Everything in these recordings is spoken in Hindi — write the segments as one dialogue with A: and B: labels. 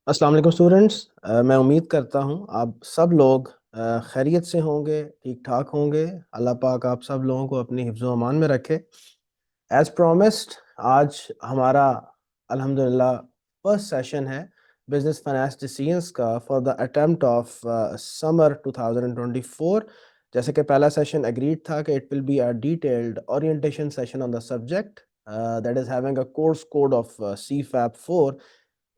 A: अस्सलाम वालेकुम स्टूडेंट्स। मैं उम्मीद करता हूँ आप सब लोग खैरियत से होंगे, ठीक ठाक होंगे। अल्लाह पाक आप सब लोगों को अपनी हिफ्ज़ व अमान में रखे। एज प्रॉमिस्ड, आज हमारा अल्हम्दुलिल्लाह फर्स्ट सेशन है बिजनेस फाइनेंस डिसीजंस का for the attempt of summer 2024। जैसे कि पहला सेशन एग्रीड था कि it will be a detailed orientation session on the subject that is having a course code of CFAP 4।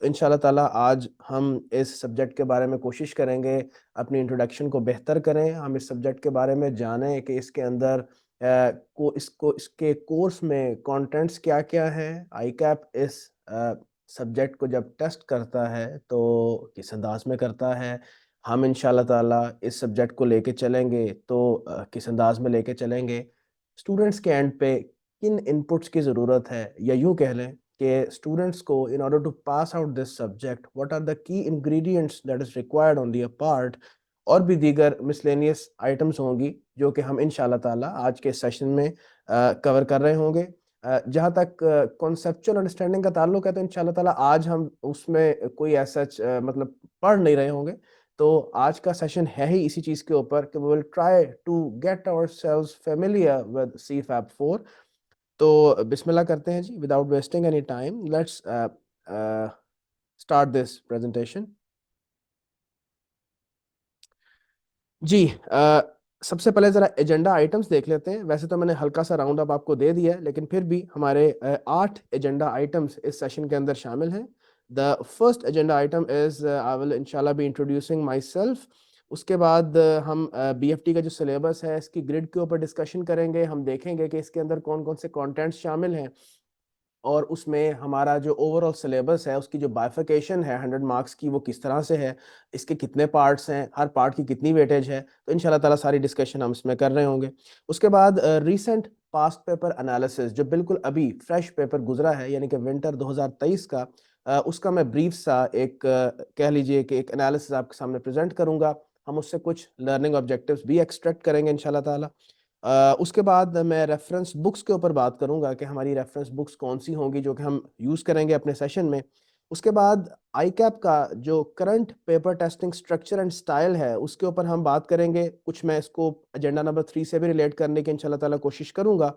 A: इंशाल्लाह ताला आज हम इस सब्जेक्ट के बारे में कोशिश करेंगे अपनी इंट्रोडक्शन को बेहतर करें, हम इस सब्जेक्ट के बारे में जानें कि इसके अंदर इसके कोर्स में कंटेंट्स क्या क्या है। आई कैप इस सब्जेक्ट को जब टेस्ट करता है तो किस अंदाज में करता है, हम इंशाल्लाह ताला इस सब्जेक्ट को लेके चलेंगे तो किस अंदाज में लेके चलेंगे। स्टूडेंट्स के एंड पे किन इनपुट्स की ज़रूरत है, या यूँ कह लें कि स्टूडेंट्स को in order to pass out this subject what are the key ingredients that is required on their part. और भी दीगर मिसलेनियस आइटम्स होंगी जो कि हम इंशाल्लाह ताला आज के सेशन में कवर कर रहे होंगे। जहाँ तक कॉन्सेप्चुअल अंडरस्टैंडिंग का ताल्लुक है तो इंशाल्लाह ताला आज हम उसमें कोई ऐसा मतलब पढ़ नहीं रहे होंगे। तो आज का सेशन है ही इसी चीज़ के ऊपर कि we will try to get ourselves familiar with CFAB 4। तो बिस्मिल्लाह करते हैं जी, without wasting any time let's start this presentation. जी, सबसे पहले ज़रा एजेंडा आइटम्स देख लेते हैं। वैसे तो मैंने हल्का सा राउंड अप आपको दे दिया है, लेकिन फिर भी हमारे 8 एजेंडा आइटम्स इस सेशन के अंदर शामिल हैं। The first agenda item is I will इंशाल्लाह बी इंट्रोड्यूसिंग माई सेल्फ। उसके बाद हम BFT का जो सिलेबस है इसकी ग्रिड के ऊपर डिस्कशन करेंगे। हम देखेंगे कि इसके अंदर कौन कौन से कॉन्टेंट्स शामिल हैं और उसमें हमारा जो ओवरऑल सिलेबस है उसकी जो बाइफिकेशन है 100 मार्क्स की वो किस तरह से है, इसके कितने पार्ट्स हैं, हर पार्ट की कितनी वेटेज है। तो इंशाल्लाह ताला सारी डिस्कशन हम इसमें कर रहे होंगे। उसके बाद रीसेंट पास्ट पेपर एनालिसिस जो बिल्कुल अभी फ्रेश पेपर गुजरा है यानी कि विंटर 2023 का, उसका मैं ब्रीफ सा एक कह लीजिए कि एक एनालिसिस आपके सामने प्रेजेंट करूंगा। हम उससे कुछ लर्निंग ऑब्जेक्टिव्स भी एक्सट्रैक्ट करेंगे इंशाल्लाह ताला। उसके बाद मैं रेफरेंस बुक्स के ऊपर बात करूंगा कि हमारी रेफरेंस बुक्स कौन सी होंगी जो कि हम यूज़ करेंगे अपने सेशन में। उसके बाद आई कैप का जो current paper testing structure and style है उसके ऊपर हम बात करेंगे। कुछ मैं इसको एजेंडा नंबर 3 से भी रिलेट करने की इंशाल्लाह ताला कोशिश करूंगा।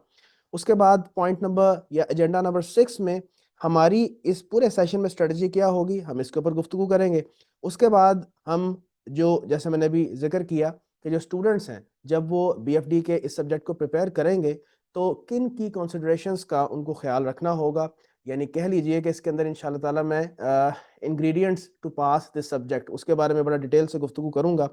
A: उसके बाद पॉइंट नंबर या एजेंडा नंबर 6 में हमारी इस पूरे सेशन में स्ट्रेटजी क्या होगी, हम इसके ऊपर गुफ्तगू करेंगे। उसके बाद हम जो जैसे मैंने अभी जिक्र किया कि जो स्टूडेंट्स हैं जब वो BFD के इस सब्जेक्ट को प्रिपेयर करेंगे तो किन की कंसिडरेशंस का उनको ख्याल रखना होगा। यानी कह लीजिए कि इसके अंदर इंशाल्लाह ताला मैं ingredients to pass this subject उसके बारे में बड़ा डिटेल से गुफ्तगू करूंगा।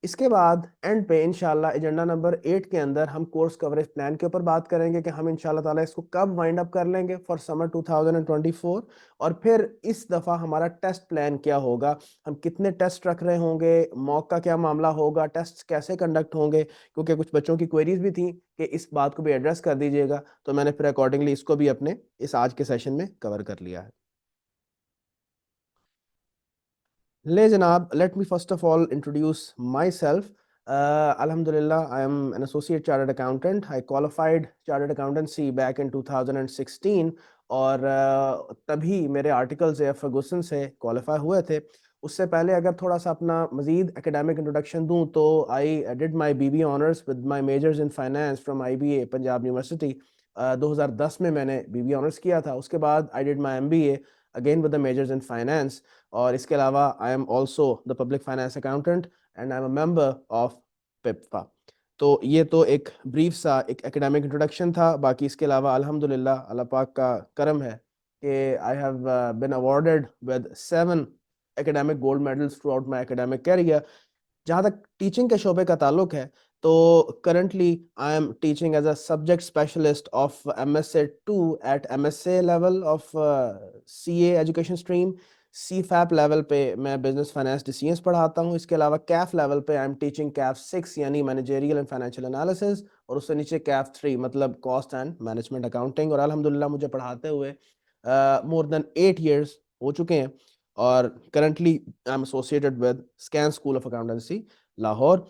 A: इसके बाद एंड पे इंशाल्लाह एजेंडा नंबर 8 के अंदर हम कोर्स कवरेज प्लान के ऊपर बात करेंगे कि हम इंशाल्लाह ताला इसको कब वाइंड अप कर लेंगे फॉर समर 2024। और फिर इस दफ़ा हमारा टेस्ट प्लान क्या होगा, हम कितने टेस्ट रख रहे होंगे, मॉक का क्या मामला होगा, टेस्ट कैसे कंडक्ट होंगे। क्योंकि कुछ बच्चों की क्वेरीज भी थी कि इस बात को भी एड्रेस कर दीजिएगा, तो मैंने फिर अकॉर्डिंगली इसको भी अपने इस आज के सेशन में कवर कर लिया है। ले जनाब, let me first of all introduce myself. Alhamdulillah, I am an associate chartered accountant. I qualified chartered accountancy back in 2016 और तभी मेरे आर्टिकल्स ए फर्गूसन से क्वालिफाई हुए थे। उससे पहले अगर थोड़ा सा अपना मजीद एकेडमिक इंट्रोडक्शन दूं तो I did my BBA honours with my measures in finance from IBA Punjab university. 2010 में मैंने BBA ऑनर्स किया था। उसके बाद I did my MBA again with the measures in finance. और इसके अलावा आई am also the public finance accountant and I am a member of Pippa. तो ये तो एक ब्रीफ सा एक एकेडमिक इंट्रोडक्शन था। बाकी इसके अलावा अल्हम्दुलिल्लाह अल्लाह पाक का करम है कि I have been awarded with 7 academic gold medals throughout my academic career. जहाँ तक टीचिंग के शोबे का ताल्लुक है तो currently I am teaching as a subject specialist of MSA 2 at MSA level of CA education stream. CFAP level पे मैं बिजनेस फाइनेंस डिसीजंस पढ़ाता हूँ। इसके अलावा कैफ लेवल पे आई एम टीचिंग CAF 6 यानी मैनेजरियल एंड फाइनेंशियल एनालिसिस, और उससे नीचे CAF 3 मतलब कॉस्ट एंड मैनेजमेंट अकाउंटिंग। और अल्हम्दुलिल्लाह मुझे पढ़ाते हुए मोर देन 8 years हो चुके हैं। और currently I am associated with scan school of accountancy Lahore.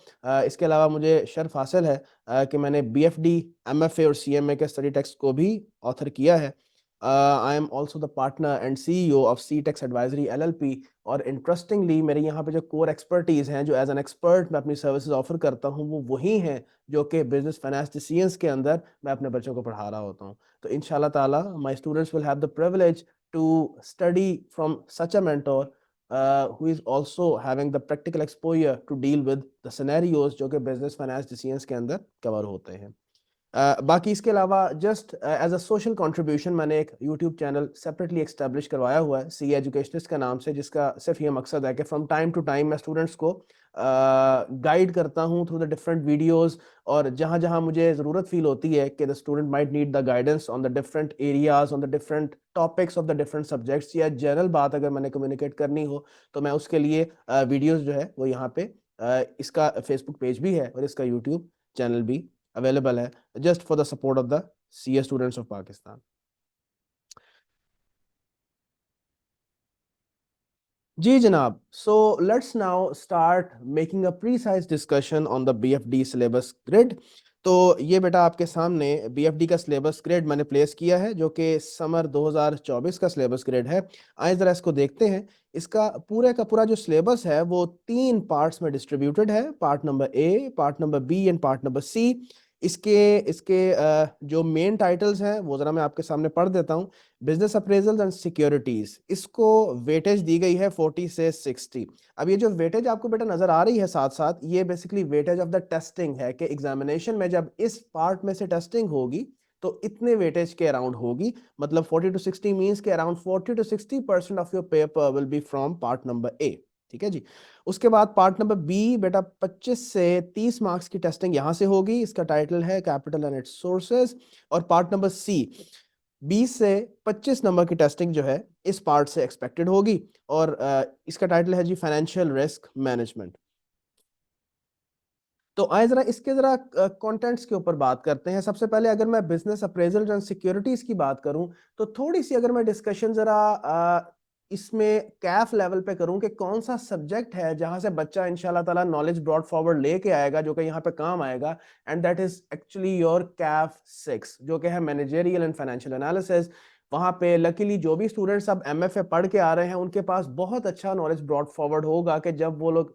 A: इसके अलावा मुझे शर्फ हासिल है कि मैंने BFD MFA और CMA के स्टडी टेक्स्ट को भी ऑथर किया है। I am also the partner and CEO of Ctex advisory LLP. और इंटरेस्टिंगली मेरे यहाँ पे जो कोर एक्सपर्टीज हैं, जो एज एन एक्सपर्ट मैं अपनी सर्विसेज ऑफर करता हूँ, वो वही हैं जो कि बिजनेस फाइनेंस डिसीजंस के अंदर मैं अपने बच्चों को पढ़ा रहा होता हूँ। तो इंशाल्लाह ताला my students will have the privilege to study from such a mentor who is also having the practical exposure to deal with the scenarios जो कि बिजनेस फाइनेंस डिसीजंस के अंदर कवर होते हैं। बाकी इसके अलावा just as a social contribution मैंने एक यूट्यूब चैनल सेपरेटली एक्स्टेब्लिश करवाया हुआ है सी एजुकेशनिस्ट का नाम से, जिसका सिर्फ ये मकसद है कि फ्रॉम टाइम टू टाइम मैं स्टूडेंट्स को गाइड करता हूँ थ्रू द डिफरेंट वीडियोस। और जहाँ जहाँ मुझे ज़रूरत फील होती है कि the student might need the guidance on the different areas, on the different topics of the different subjects, या जनरल बात अगर मैंने कम्युनिकेट करनी हो, तो मैं उसके लिए वीडियोस जो है वो यहाँ पे इसका फेसबुक पेज भी है और इसका यूट्यूब चैनल भी अवेलेबल है, just for the support of the CA students of Pakistan. जी जनाब, so let's now start making a precise discussion on the BFD syllabus grid. तो ये बेटा आपके सामने BFD का सिलेबस ग्रेड मैंने प्लेस किया है, जो कि समर 2024 का सिलेबस ग्रेड है। आइए ज़रा इसको देखते हैं। इसका पूरे का पूरा जो सिलेबस है वो 3 पार्ट्स में डिस्ट्रीब्यूटेड है, part number A, part number B and part number C. इसके इसके जो मेन टाइटल्स हैं वो ज़रा मैं आपके सामने पढ़ देता हूँ। बिजनेस अप्रेजल्स एंड सिक्योरिटीज, इसको वेटेज दी गई है 40 से 60। अब ये जो वेटेज आपको बेटा नजर आ रही है साथ साथ, ये basically weightage of the testing है कि एग्जामिनेशन में जब इस पार्ट में से टेस्टिंग होगी तो इतने वेटेज के अराउंड होगी। मतलब 40 to 60 मींस के around 40 to 60% of your paper will be from part number ए। ठीक है जी। उसके बाद पार्ट नंबर बी बेटा 25 से 30 मार्क्स की टेस्टिंग यहां से होगी, इसका टाइटल है कैपिटल एंड इट्स सोर्सेज। और पार्ट नंबर सी 20 से 25 नंबर की टेस्टिंग जो है इस पार्ट से एक्सपेक्टेड होगी, और इसका टाइटल है जी फाइनेंशियल रिस्क मैनेजमेंट। तो आइए जरा इसके जरा कंटेंट्स के ऊपर बात करते हैं। सबसे पहले अगर मैं बिजनेस अप्रेजल एंड सिक्योरिटीज की बात करूं, तो थोड़ी सी अगर मैं डिस्कशन जरा इसमें कैफ लेवल पे करूं कि कौन सा सब्जेक्ट है जहां से बच्चा इंशाल्लाह ताला नॉलेज ब्रॉड फॉरवर्ड लेके आएगा, जो कि यहाँ पे काम आएगा, and that is actually your Kaif 6, जो कि है मैनेजरियल एंड फाइनेंशियल एनालिसिस। वहां पे लकीली जो भी स्टूडेंट्स अब एमएफए पढ़ के आ रहे हैं उनके पास बहुत अच्छा नॉलेज ब्रॉड फॉरवर्ड होगा कि जब वो लोग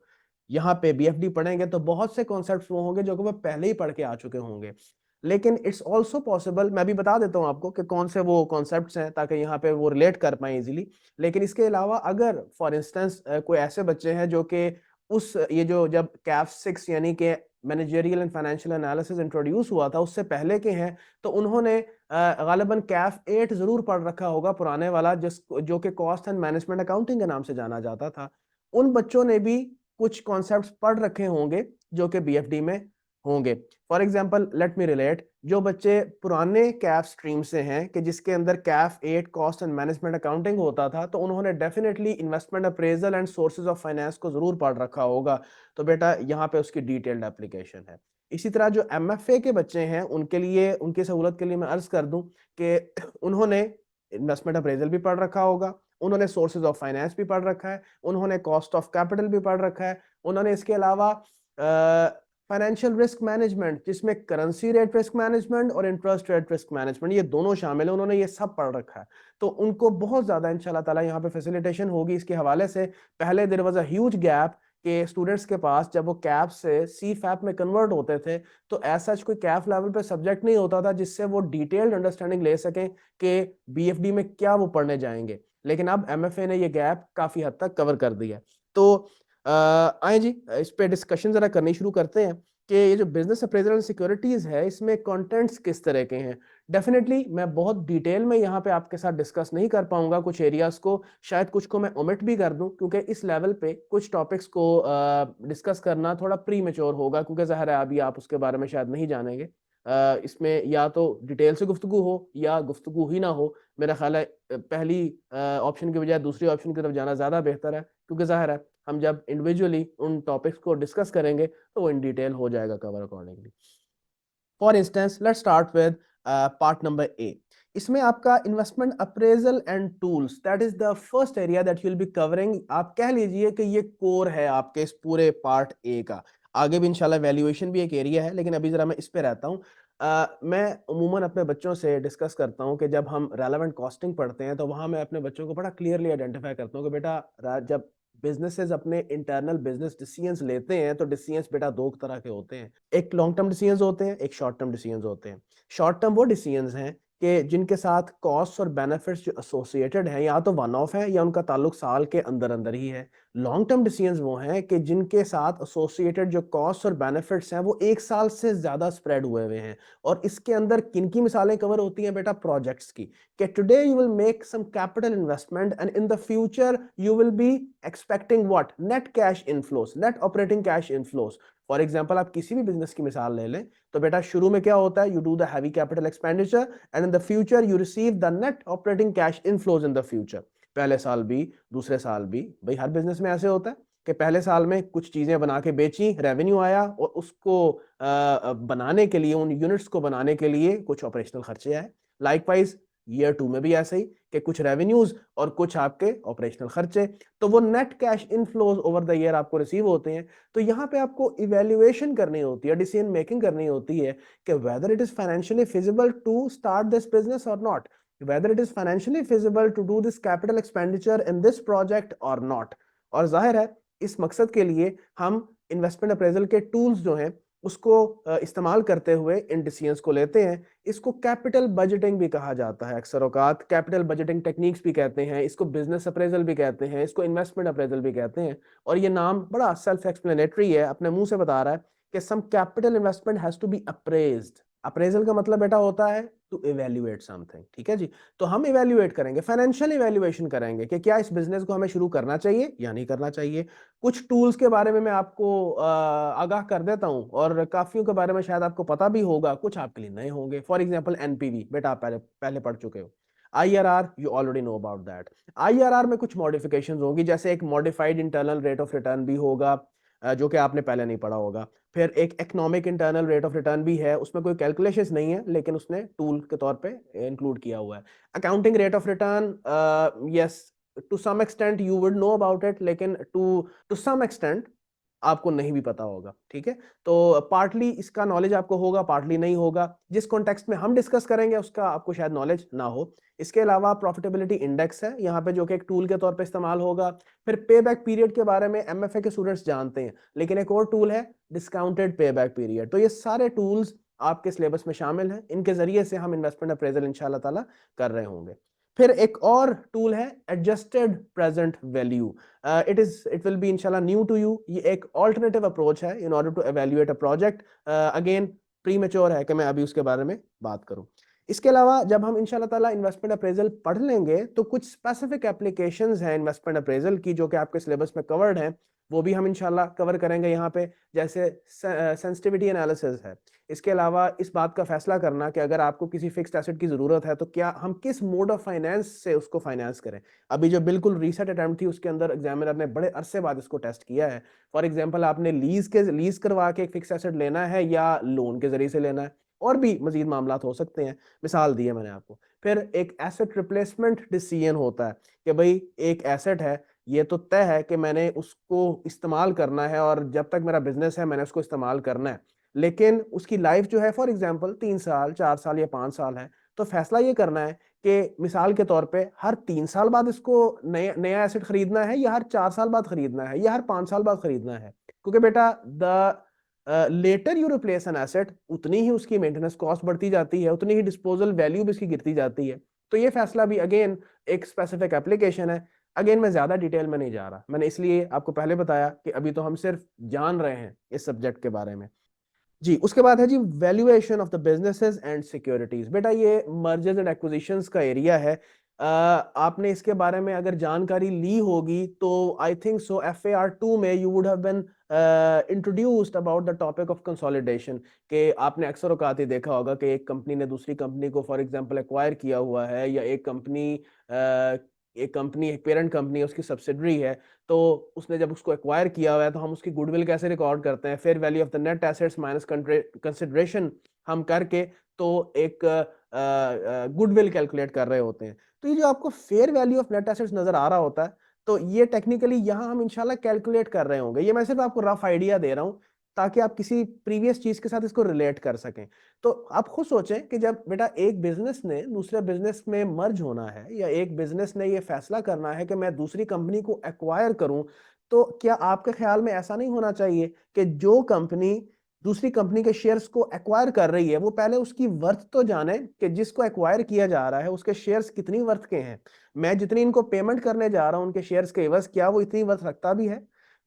A: यहाँ पे बीएफडी पढ़ेंगे तो बहुत से कॉन्सेप्ट्स वो होंगे जो कि वो पहले ही पढ़ के आ चुके होंगे। लेकिन इट्स ऑल्सो पॉसिबल, मैं भी बता देता हूँ आपको कि कौन से वो कॉन्सेप्ट्स हैं ताकि यहाँ पे वो रिलेट कर पाए इजीली। लेकिन इसके अलावा अगर फॉर इंस्टेंस कोई ऐसे बच्चे हैं जो कि उस ये जो जब कैफ 6 यानी कि managerial and financial analysis introduce हुआ था उससे पहले के हैं, तो उन्होंने गालिबन कैफ 8 जरूर पढ़ रखा होगा, पुराने वाला, जिस जो कि कॉस्ट एंड मैनेजमेंट अकाउंटिंग के नाम से जाना जाता था। उन बच्चों ने भी कुछ कॉन्सेप्ट्स पढ़ रखे होंगे जो कि बीएफडी में होंगे। For example let me relate, जो बच्चे पुराने कैफ स्ट्रीम से हैं कि जिसके अंदर Kaif 8 cost and management accounting होता था, तो उन्होंने definitely investment appraisal and sources of finance को जरूर पढ़ रखा होगा। तो बेटा यहाँ पे उसकी डिटेल्ड एप्लीकेशन है। इसी तरह जो एमएफए के बच्चे हैं उनके लिए, उनकी सहूलत के लिए मैं अर्ज कर दूं कि उन्होंने इन्वेस्टमेंट अप्रेजल भी पढ़ रखा होगा, उन्होंने सोर्सेज ऑफ फाइनेंस भी पढ़ रखा है, उन्होंने कॉस्ट ऑफ कैपिटल भी पढ़ रखा है, उन्होंने इसके अलावा फाइनेंशियल रिस्क मैनेजमेंट, जिसमें करेंसी रेट रिस्क मैनेजमेंट और इंटरेस्ट रेट रिस्क मैनेजमेंट ये दोनों शामिल है, उन्होंने ये सब पढ़ रखा है। तो उनको बहुत ज्यादा इंशाल्लाह ताला यहाँ पे फैसिलिटेशन होगी इसके हवाले से। पहले there was a huge gap के स्टूडेंट्स के पास, जब वो कैप से सी फैप में कन्वर्ट होते थे तो ऐसा कोई कैप लेवल पे सब्जेक्ट नहीं होता था जिससे वो डिटेल्ड अंडरस्टैंडिंग ले सकें कि बीएफडी में क्या वो पढ़ने जाएंगे। लेकिन अब एमएफए ने ये गैप काफी हद तक कवर कर दिया है। तो आए जी इस पे डिस्कशन जरा करनी शुरू करते हैं कि ये जो बिजनेस अप्रेजल एंड सिक्योरिटीज है इसमें कंटेंट्स किस तरह के हैं। डेफिनेटली मैं बहुत डिटेल में यहाँ पे आपके साथ डिस्कस नहीं कर पाऊंगा कुछ एरियाज को, शायद कुछ को मैं ओमिट भी कर दूं, क्योंकि इस लेवल पे कुछ टॉपिक्स को डिस्कस करना थोड़ा प्री मेच्योर होगा, क्योंकि ज़ाहिर है अभी आप उसके बारे में शायद नहीं जानेंगे। इसमें या तो डिटेल से गुफ्तगू हो या गुफ्तगू ही ना हो। मेरा ख्याल है पहली ऑप्शन की बजाय दूसरी ऑप्शन की तरफ जाना ज़्यादा बेहतर है, क्योंकि ज़ाहिर है हम जब इंडिविजुअली उन टॉपिक्स को डिस्कस करेंगे तो वो इन डिटेल हो जाएगा cover accordingly. For instance let's start with part number ए। इसमें आपका investment appraisal and tools, that is the first area that you will be covering. आप कह लीजिए कि ये कोर है आपके इस पूरे पार्ट ए का। आगे भी इंशाल्लाह वैल्यूएशन भी एक एरिया है, लेकिन अभी जरा मैं इस पे रहता हूँ। मैं उमूमन अपने बच्चों से डिस्कस करता हूँ कि जब हम रेलेवेंट कॉस्टिंग पढ़ते हैं तो वहाँ मैं अपने बच्चों को बड़ा क्लियरली आइडेंटिफाई करता हूँ कि बेटा जब बिजनेसेस अपने इंटरनल बिजनेस डिसीजंस लेते हैं तो डिसीजंस बेटा दो तरह के होते हैं। एक लॉन्ग टर्म डिसीजंस होते हैं, एक शॉर्ट टर्म डिसीजंस होते हैं। शॉर्ट टर्म वो डिसीजंस हैं कि जिनके साथ कॉस्ट और बेनिफिट्स जो एसोसिएटेड हैं या तो वन ऑफ है या उनका ताल्लुक साल के अंदर अंदर ही है। लॉन्ग टर्म डिसीजंस वो हैं कि जिनके साथ एसोसिएटेड जो कॉस्ट और बेनिफिट्स हैं वो एक साल से ज्यादा स्प्रेड हुए हुए हैं। और इसके अंदर किन की मिसालें कवर होती हैं बेटा? प्रोजेक्ट्स की। कि today you will make some capital investment and in the future you will be expecting what? Net cash inflows, net operating cash inflows. For example आप किसी भी बिजनेस की मिसाल ले लें तो बेटा शुरू में क्या होता है? You do the heavy capital expenditure and in the future you receive the net operating cash inflows in the future. पहले साल भी, दूसरे साल भी, भाई हर बिजनेस में ऐसे होता है कि पहले साल में कुछ चीजें बना के बेची, रेवेन्यू आया और उसको बनाने के लिए, उन यूनिट्स को बनाने के लिए कुछ ऑपरेशनल खर्चे आए। लाइकवाइज ईयर 2 में भी ऐसे ही कि कुछ रेवेन्यूज और कुछ आपके ऑपरेशनल खर्चे, तो वो net cash inflows over the year आपको रिसीव होते हैं। तो यहाँ पे आपको इवेल्युएशन करनी होती है, डिसीजन मेकिंग करनी होती है कि whether it is financially feasible to start this business और not, whether it is financially feasible to do this capital expenditure in this project or not। और जाहिर है इस मकसद के लिए हम इन्वेस्टमेंट अप्रेजल के टूल्स जो हैं उसको इस्तेमाल करते हुए इन डिसीजंस को लेते हैं। इसको कैपिटल बजटिंग भी कहा जाता है, अक्सर औकात कैपिटल बजटिंग टेक्निक्स भी कहते हैं, इसको बिजनेस अप्रेजल भी कहते हैं, इसको इन्वेस्टमेंट अप्रेजल भी कहते हैं। और ये नाम बड़ा सेल्फ एक्सप्लेनेटरी है, अपने मुंह से बता रहा है कि some capital investment has to be appraised. Appraisal का मतलब बेटा होता है टू इवेल्युएट समथिंग, ठीक है जी। तो हम इवेल्युएट करेंगे, फाइनेंशियल इवेल्युएशन करेंगे कि क्या इस बिजनेस को हमें शुरू करना चाहिए या नहीं करना चाहिए। कुछ टूल्स के बारे में मैं आपको आगाह कर देता हूं और काफियों के बारे में शायद आपको पता भी होगा, कुछ आपके लिए नए होंगे। फॉर एग्जांपल एनपीवी, बेटा आप पहले पहले पढ़ चुके हो। IRR you already know about that. IRR में कुछ मॉडिफिकेशंस होंगी, जैसे एक modified internal rate of return भी होगा, जो कि आपने पहले नहीं पढ़ा होगा। फिर एक economic internal rate of return भी है, उसमें कोई कैलकुलेशंस नहीं है लेकिन उसने टूल के तौर पे इंक्लूड किया हुआ है। Accounting rate of return, yes to some extent you would know about it, लेकिन टू टू सम एक्सटेंट आपको नहीं भी पता होगा, ठीक है। तो पार्टली इसका नॉलेज आपको होगा, पार्टली नहीं होगा। जिस कॉन्टेक्स्ट में हम डिस्कस करेंगे उसका आपको शायद नॉलेज ना हो। इसके अलावा प्रॉफिटेबिलिटी इंडेक्स है यहाँ पे, जो कि एक टूल के तौर पे इस्तेमाल होगा। फिर पे बैक पीरियड के बारे में एमएफए के स्टूडेंट्स जानते हैं, लेकिन एक और टूल है डिस्काउंटेड पे बैक पीरियड। तो ये सारे टूल्स आपके सिलेबस में शामिल हैं, इनके जरिए से हम इन्वेस्टमेंट अप्रेजल इंशाल्लाह ताला कर रहे होंगे। फिर एक और टूल है adjusted present value. It will be इंशाल्लाह न्यू टू यू। ये एक ऑल्टरनेटिव अप्रोच है in order to evaluate a project. Again premature है कि मैं अभी उसके बारे में बात करूं। इसके अलावा जब हम इंशाल्लाह ताला इन्वेस्टमेंट अप्रेजल पढ़ लेंगे तो कुछ स्पेसिफिक एप्लीकेशंस हैं इन्वेस्टमेंट अप्रेजल की जो कि आपके सिलेबस में कवर्ड हैं, वो भी हम इंशाल्लाह कवर करेंगे यहाँ पे। जैसे सेंसिटिविटी एनालिसिस है। इसके अलावा इस बात का फैसला करना कि अगर आपको किसी फिक्स्ड एसेट की जरूरत है तो क्या हम किस मोड ऑफ फाइनेंस से उसको फाइनेंस करें। अभी जो बिल्कुल रीसेंट अटेम्प्ट थी उसके अंदर एग्जामिनर ने बड़े अरसे बाद इसको टेस्ट किया है। फॉर एग्जाम्पल आपने लीज करवा के एक फिक्स एसेट लेना है या लोन के जरिए से लेना है, और भी मजीद मामला हो सकते हैं, मिसाल दी है मैंने आपको। फिर एक एसेट रिप्लेसमेंट डिसीजन होता है कि भाई एक एसेट है, ये तो तय है कि मैंने उसको इस्तेमाल करना है और जब तक मेरा बिजनेस है मैंने उसको इस्तेमाल करना है, लेकिन उसकी लाइफ जो है फॉर एग्जांपल 3 साल, 4 साल या 5 साल है। तो फैसला ये करना है कि मिसाल के तौर पे हर 3 साल बाद इसको नया नया एसेट खरीदना है या हर 4 साल बाद खरीदना है या हर 5 साल बाद खरीदना है। क्योंकि बेटा the later you replace an asset, उतनी ही उसकी मेंटेनेंस कॉस्ट बढ़ती जाती है, उतनी ही डिस्पोजल वैल्यू भी इसकी गिरती जाती है। तो ये फैसला भी अगेन एक स्पेसिफिक एप्लीकेशन है। अगेन मैं ज्यादा डिटेल में नहीं जा रहा, मैंने इसलिए आपको पहले बताया कि अभी तो हम सिर्फ जान रहे हैं इस सब्जेक्ट के बारे में। जी उसके बाद है जी valuation of the businesses and securities. बेटा ये मर्जर्स एंड एक्विजिशंस का एरिया है। आपने इसके बारे में अगर जानकारी ली होगी तो आई थिंक सो FAR 2 में you would have been introduced about the topic of consolidation. कि आपने अक्सर औकात ही देखा होगा कि एक कंपनी ने दूसरी कंपनी को फॉर एग्जांपल एक्वायर किया हुआ है, या एक पेरेंट कंपनी है, उसकी सब्सिडरी है, तो उसने जब उसको एक्वायर किया हुआ है तो हम उसकी गुडविल कैसे रिकॉर्ड करते हैं? Fair value of the net assets minus consideration हम करके तो एक गुडविल कैलकुलेट कर रहे होते हैं। तो ये जो आपको fair value of net assets नजर आ रहा होता है, तो ये टेक्निकली यहाँ हम इंशाल्लाह कैलकुलेट कर रहे होंगे। ये मैं सिर्फ आपको रफ आइडिया दे रहा हूँ ताकि आप किसी प्रीवियस चीज के साथ इसको रिलेट कर सकें। तो आप खुद सोचें कि जब बेटा एक बिजनेस ने दूसरे बिजनेस में मर्ज होना है, या एक बिजनेस ने ये फैसला करना है कि मैं दूसरी कंपनी को एक्वायर करूं, तो क्या आपके ख्याल में ऐसा नहीं होना चाहिए कि जो कंपनी दूसरी कंपनी के शेयर्स को एक्वायर कर रही है वो पहले उसकी वर्थ तो जाने कि जिसको एक्वायर किया जा रहा है उसके शेयर्स कितनी वर्थ के हैं। मैं जितनी इनको पेमेंट करने जा रहा हूं उनके शेयर्स के एवज, क्या वो इतनी वर्थ रखता भी है?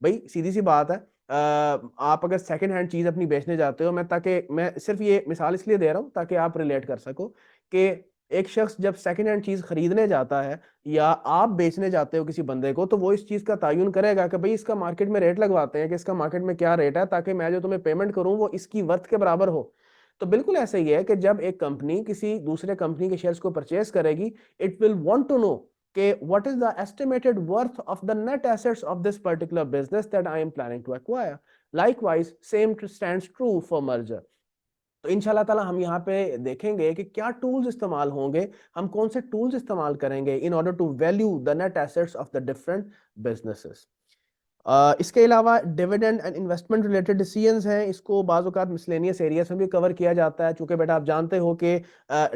A: भाई सीधी सी बात है। आप अगर सेकंड हैंड चीज अपनी बेचने जाते हो, मैं सिर्फ ये मिसाल इसलिए दे रहा हूं ताकि आप रिलेट कर सको कि एक शख्स जब सेकंड हैंड चीज खरीदने जाता है या आप बेचने जाते हो किसी बंदे को, तो वो इस चीज का तायुन करेगा कि भाई इसका मार्केट में रेट लगवाते हैं कि इसका मार्केट में क्या रेट है, ताकि मैं जो तुम्हें पेमेंट करूं वो इसकी वर्थ के बराबर हो। तो बिल्कुल ऐसा ही है कि जब एक कंपनी किसी दूसरे कंपनी के शेयर्स को परचेज करेगी, it will want to know कि what is the estimated worth of the net assets of this particular business that I am planning to acquire. Likewise, same stands true for merger. तो इंशाल्लाह ताला हम यहाँ पे देखेंगे कि क्या टूल्स इस्तेमाल होंगे, हम कौन से टूल्स इस्तेमाल करेंगे in order to value the net assets of the different businesses. इसके अलावा dividend and investment related decisions हैं, इसको बाज़ औक़ात मिसलेनियस एरियाज में भी कवर किया जाता है, चूंकि बेटा आप जानते हो कि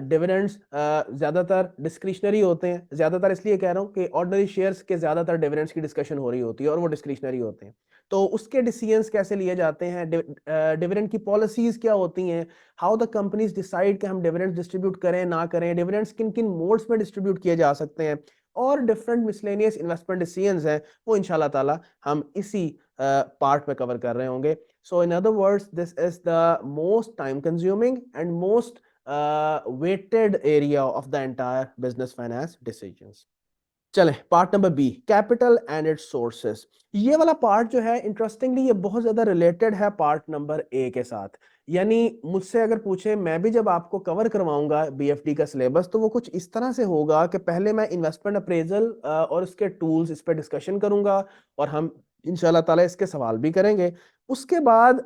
A: डिविडेंड्स ज़्यादातर डिस्क्रिशनरी होते हैं। ज़्यादातर इसलिए कह रहा हूँ कि ऑर्डिनरी शेयर्स के ज़्यादातर डिविडेंड्स की डिस्कशन हो रही होती है और वो डिस्क्रिशनरी होते हैं। तो उसके डिसीजंस कैसे लिए जाते हैं, डिविडेंड की पॉलिसीज क्या होती हैं, हाउ द कंपनीज डिसाइड कि हम डिविडेंड्स डिस्ट्रीब्यूट करें ना करें, डिविडेंड्स किन किन मोड्स में डिस्ट्रीब्यूट किए जा सकते हैं, और डिफरेंट मिसलेनियस इन्वेस्टमेंट डिसीजंस हैं, वो इंशाल्लाह ताला हम इसी पार्ट में कवर कर रहे होंगे। So in other words this is the most time consuming and most weighted area of the entire business finance decisions. चलें part number B, capital and its sources. ये वाला पार्ट जो है इंटरेस्टिंगली ये बहुत ज्यादा रिलेटेड है पार्ट नंबर ए के साथ। यानी मुझसे अगर पूछे, मैं भी जब आपको कवर करवाऊंगा बीएफडी का सिलेबस तो वो कुछ इस तरह से होगा कि पहले मैं इन्वेस्टमेंट अप्रेजल और इसके टूल्स इस पर डिस्कशन करूंगा और हम इंशाल्लाह ताला इसके सवाल भी करेंगे। उसके बाद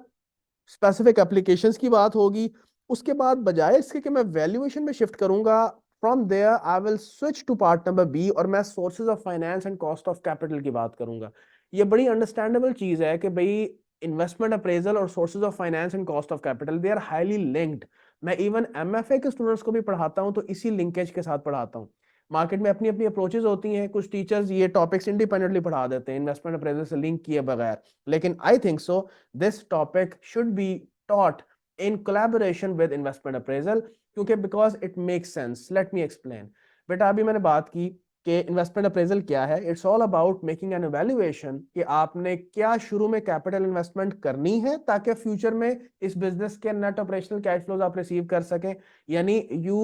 A: स्पेसिफिक एप्लीकेशंस की बात होगी। उसके बाद बजाय इसके कि मैं वैल्यूएशन में शिफ्ट करूंगा, from there I will switch to part number B और मैं sources of finance and cost of capital की बात करूंगा। ये बड़ी अंडरस्टैंडेबल चीज है कि भाई इन्वेस्टमेंट अप्रेजल और sources of finance and cost of capital they are highly linked. मैं इवन एमएफए के स्टूडेंट्स को भी पढ़ाता हूं तो इसी लिंकेज के साथ पढ़ाता हूं। मार्केट में अपनी अपनी अप्रोचेज होती हैं, कुछ टीचर्स ये टॉपिक्स इंडिपेंडेंटली पढ़ा देते हैं इन्वेस्टमेंट अप्रेजल से लिंक किए बगैर, लेकिन I think so this topic should be taught in collaboration with investment appraisal, क्योंकि because it makes sense. Let me explain. बेटा अभी मैंने बात की कि इन्वेस्टमेंट अप्रेजल क्या है। It's all about making an evaluation कि आपने क्या शुरू में कैपिटल इन्वेस्टमेंट करनी है ताकि फ्यूचर में इस बिजनेस के नेट ऑपरेशनल कैश फ्लोज आप रिसीव कर सकें। यानी you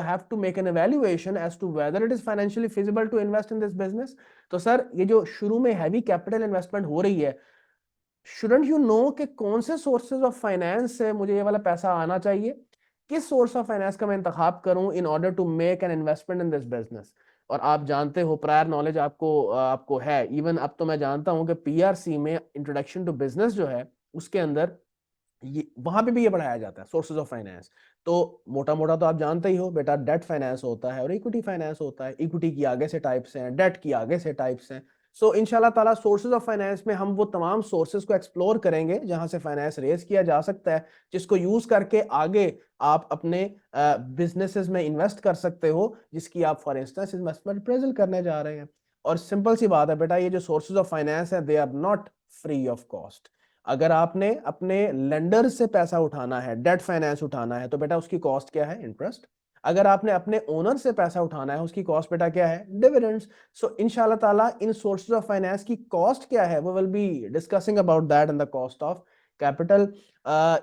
A: have to make an evaluation as to whether it is financially feasible to invest in this business. तो सर ये जो शुरू में हैवी कैपिटल इन्वेस्टमेंट हो रही है, शुडंट यू नो कि कौन से सोर्सेज ऑफ फाइनेंस से मुझे ये वाला पैसा आना चाहिए, किस सोर्स ऑफ फाइनेंस का मैं इंतखाब करूं in order to make an investment in this business. और आप जानते हो, प्रायर नॉलेज आपको है, इवन अब तो मैं जानता हूं कि पीआरसी में इंट्रोडक्शन टू बिजनेस जो है उसके अंदर ये वहां पे भी ये पढ़ाया जाता है सोर्सेज ऑफ फाइनेंस। तो मोटा मोटा तो आप जानते ही हो बेटा, डेट फाइनेंस होता है और इक्विटी फाइनेंस होता है। इक्विटी की आगे से टाइप्स हैं, डेट की आगे से टाइप्स हैं। सो इंशाल्लाह ताला सोर्सेज ऑफ फाइनेंस में हम वो तमाम सोर्सेज को एक्सप्लोर करेंगे जहां से फाइनेंस रेज किया जा सकता है, जिसको यूज करके आगे आप अपने बिजनेसेस में इन्वेस्ट कर सकते हो, जिसकी आप फॉर इंस्टेंस इन्वेस्टमेंट अप्रेजल करने जा रहे हैं। और सिंपल सी बात है बेटा, ये जो सोर्सेज ऑफ फाइनेंस है they are not free of cost. अगर आपने अपने लेंडर से पैसा उठाना है, डेट फाइनेंस उठाना है, तो बेटा उसकी कॉस्ट क्या है? इंटरेस्ट। अगर आपने अपने ओनर से पैसा उठाना है, उसकी कॉस्ट बेटा क्या है? डिविडेंड्स। सो इंशाल्लाह ताला इन सोर्सेज ऑफ फाइनेंस की कॉस्ट क्या है, वो will be discussing about that in the cost of capital.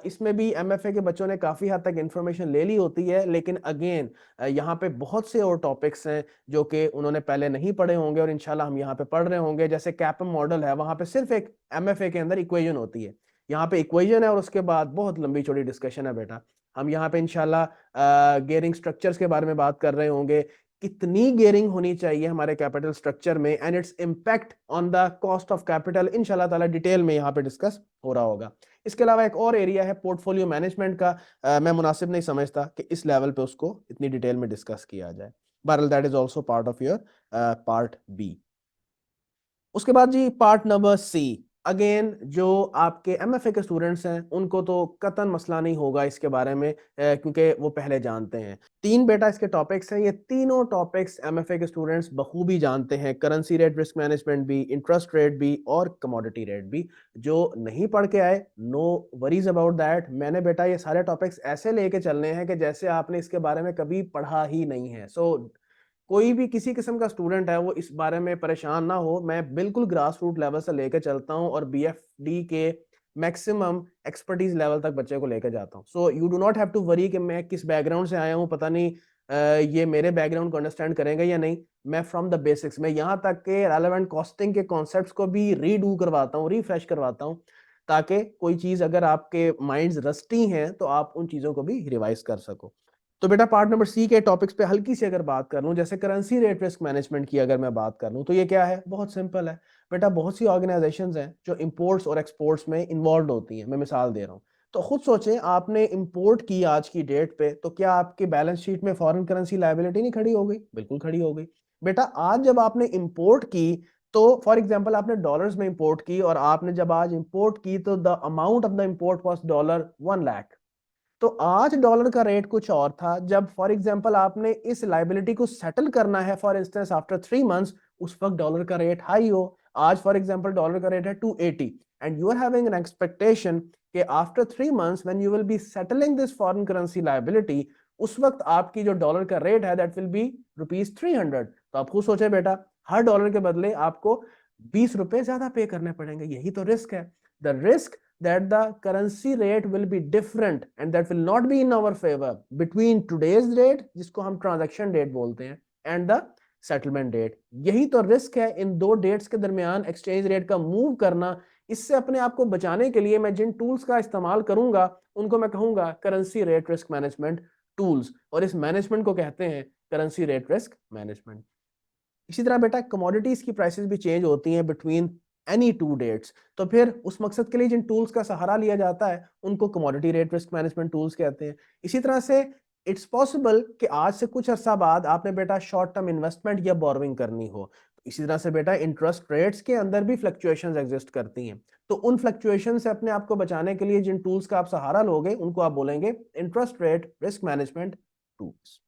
A: इसमें भी एमएफए के बच्चों ने काफी हद तक इंफॉर्मेशन ले ली होती है, लेकिन अगेन यहाँ पे बहुत से और टॉपिक्स हैं जो कि उन्होंने पहले नहीं पढ़े होंगे और इंशाल्लाह हम यहाँ पे पढ़ रहे होंगे। जैसे कैपम मॉडल है, वहां पे सिर्फ एक एमएफए के अंदर इक्वेशन होती है, यहाँ पे इक्वेशन है और उसके बाद बहुत लंबी चौड़ी डिस्कशन है बेटा। हम यहाँ पे इंशाल्लाह गेयरिंग स्ट्रक्चर्स के बारे में बात कर रहे होंगे, कितनी गेयरिंग होनी चाहिए हमारे कैपिटल स्ट्रक्चर में and its impact on the cost of capital, इंशाल्लाह ताला डिटेल में यहाँ पे डिस्कस हो रहा होगा। इसके अलावा एक और एरिया है पोर्टफोलियो मैनेजमेंट का। मैं मुनासिब नहीं समझता कि इस लेवल पे उसको इतनी डिटेल में डिस्कस किया जाए। बहरहाल that is also part of your part B. उसके बाद जी पार्ट नंबर सी, अगेन जो आपके एमएफए के स्टूडेंट्स हैं उनको तो कतन मसला नहीं होगा इसके बारे में, क्योंकि वो पहले जानते हैं। तीन बेटा इसके टॉपिक्स हैं, ये तीनों टॉपिक्स एमएफए के स्टूडेंट्स बखूबी जानते हैं, करेंसी रेट रिस्क मैनेजमेंट भी, इंटरेस्ट रेट भी और कमोडिटी रेट भी। जो नहीं पढ़ के आए, नो वरीज अबाउट दैट, मैंने बेटा ये सारे टॉपिक्स ऐसे लेके चलने हैं कि जैसे आपने इसके बारे में कभी पढ़ा ही नहीं है। सो कोई भी किसी किस्म का स्टूडेंट है वो इस बारे में परेशान ना हो, मैं बिल्कुल ग्रास रूट लेवल से लेकर चलता हूँ और बीएफडी के मैक्सिमम एक्सपर्टीज लेवल तक बच्चे को लेकर जाता हूँ। So you do not have to worry कि मैं किस बैकग्राउंड से आया हूँ, पता नहीं ये मेरे बैकग्राउंड को अंडरस्टैंड करेंगे या नहीं। मैं फ्रॉम द बेसिक्स, मैं यहाँ तक के रेलेवेंट कॉस्टिंग के कॉन्सेप्ट्स को भी रीडू करवाता हूँ, रिफ्रेश करवाता हूँ, ताकि कोई चीज अगर आपके माइंड्स रस्टी हैं तो आप उन चीजों को भी रिवाइज कर सको। तो बेटा पार्ट नंबर सी के टॉपिक्स पे हल्की सी अगर बात कर लूं, जैसे करेंसी रेट रिस्क मैनेजमेंट की अगर मैं बात कर लूं, तो ये क्या है, बहुत सिंपल है बेटा। बहुत सी ऑर्गेनाइजेशंस हैं जो इंपोर्ट्स और एक्सपोर्ट्स में इन्वॉल्व होती हैं। मैं मिसाल दे रहा हूं, तो खुद सोचें, आपने इंपोर्ट की आज की डेट पे, तो क्या आपके बैलेंस शीट में फॉरेन करेंसी लायबिलिटी नहीं खड़ी हो गई? बिल्कुल खड़ी हो गई। बेटा आज जब आपने इंपोर्ट की, तो फॉर एग्जांपल आपने डॉलर्स में इंपोर्ट की, और आपने जब आज इंपोर्ट की तो the amount of the import was $1 lakh. तो आज डॉलर का रेट कुछ और था, जब फॉर एग्जांपल आपने इस लाइबिलिटी को सेटल करना है फॉर इंस्टेंस आफ्टर 3 मंथ्स, उस वक्त डॉलर का रेट हाई हो। आज फॉर एग्जांपल डॉलर का रेट है 280, and you are having an expectation कि after 3 months when you will be settling this foreign currency liability, उस वक्त आपकी जो डॉलर का रेट है दैट विल बी ₹300। तो आप खुद सोचे बेटा, हर डॉलर के बदले आपको ₹20 ज्यादा पे करने पड़ेंगे। यही तो रिस्क है। The risk that the currency rate will be different and that will not be in our favor between today's rate, जिसको हम transaction date बोलते हैं, and the settlement date। यही तो रिस्क है इन दो डेट्स के दरमियान एक्सचेंज रेट का मूव करना। इससे अपने आप को बचाने के लिए मैं जिन टूल्स का इस्तेमाल करूंगा उनको मैं कहूंगा currency rate risk management tools, और इस मैनेजमेंट को कहते हैं करेंसी रेट रिस्क मैनेजमेंट। इसी तरह बेटा कमोडिटीज की प्राइसेस भी चेंज होती हैं बिटवीन एनी टू डेट्स, तो फिर उस मकसद के लिए जिन टूल्स का सहारा लिया जाता है उनको commodity rate risk management tools कहते हैं। इसी तरह से इट्स पॉसिबल कि आज से कुछ अर्सा बाद आपने बेटा शॉर्ट टर्म इन्वेस्टमेंट या बोरोइंग करनी हो, तो इसी तरह से बेटा इंटरेस्ट रेट्स के अंदर भी फ्लक्चुएशंस एग्जिस्ट करती हैं। तो उन फ्लक्चुएशन से अपने आप को बचाने के लिए जिन टूल्स का आप सहारा लोगे उनको आप बोलेंगे interest rate risk management tools.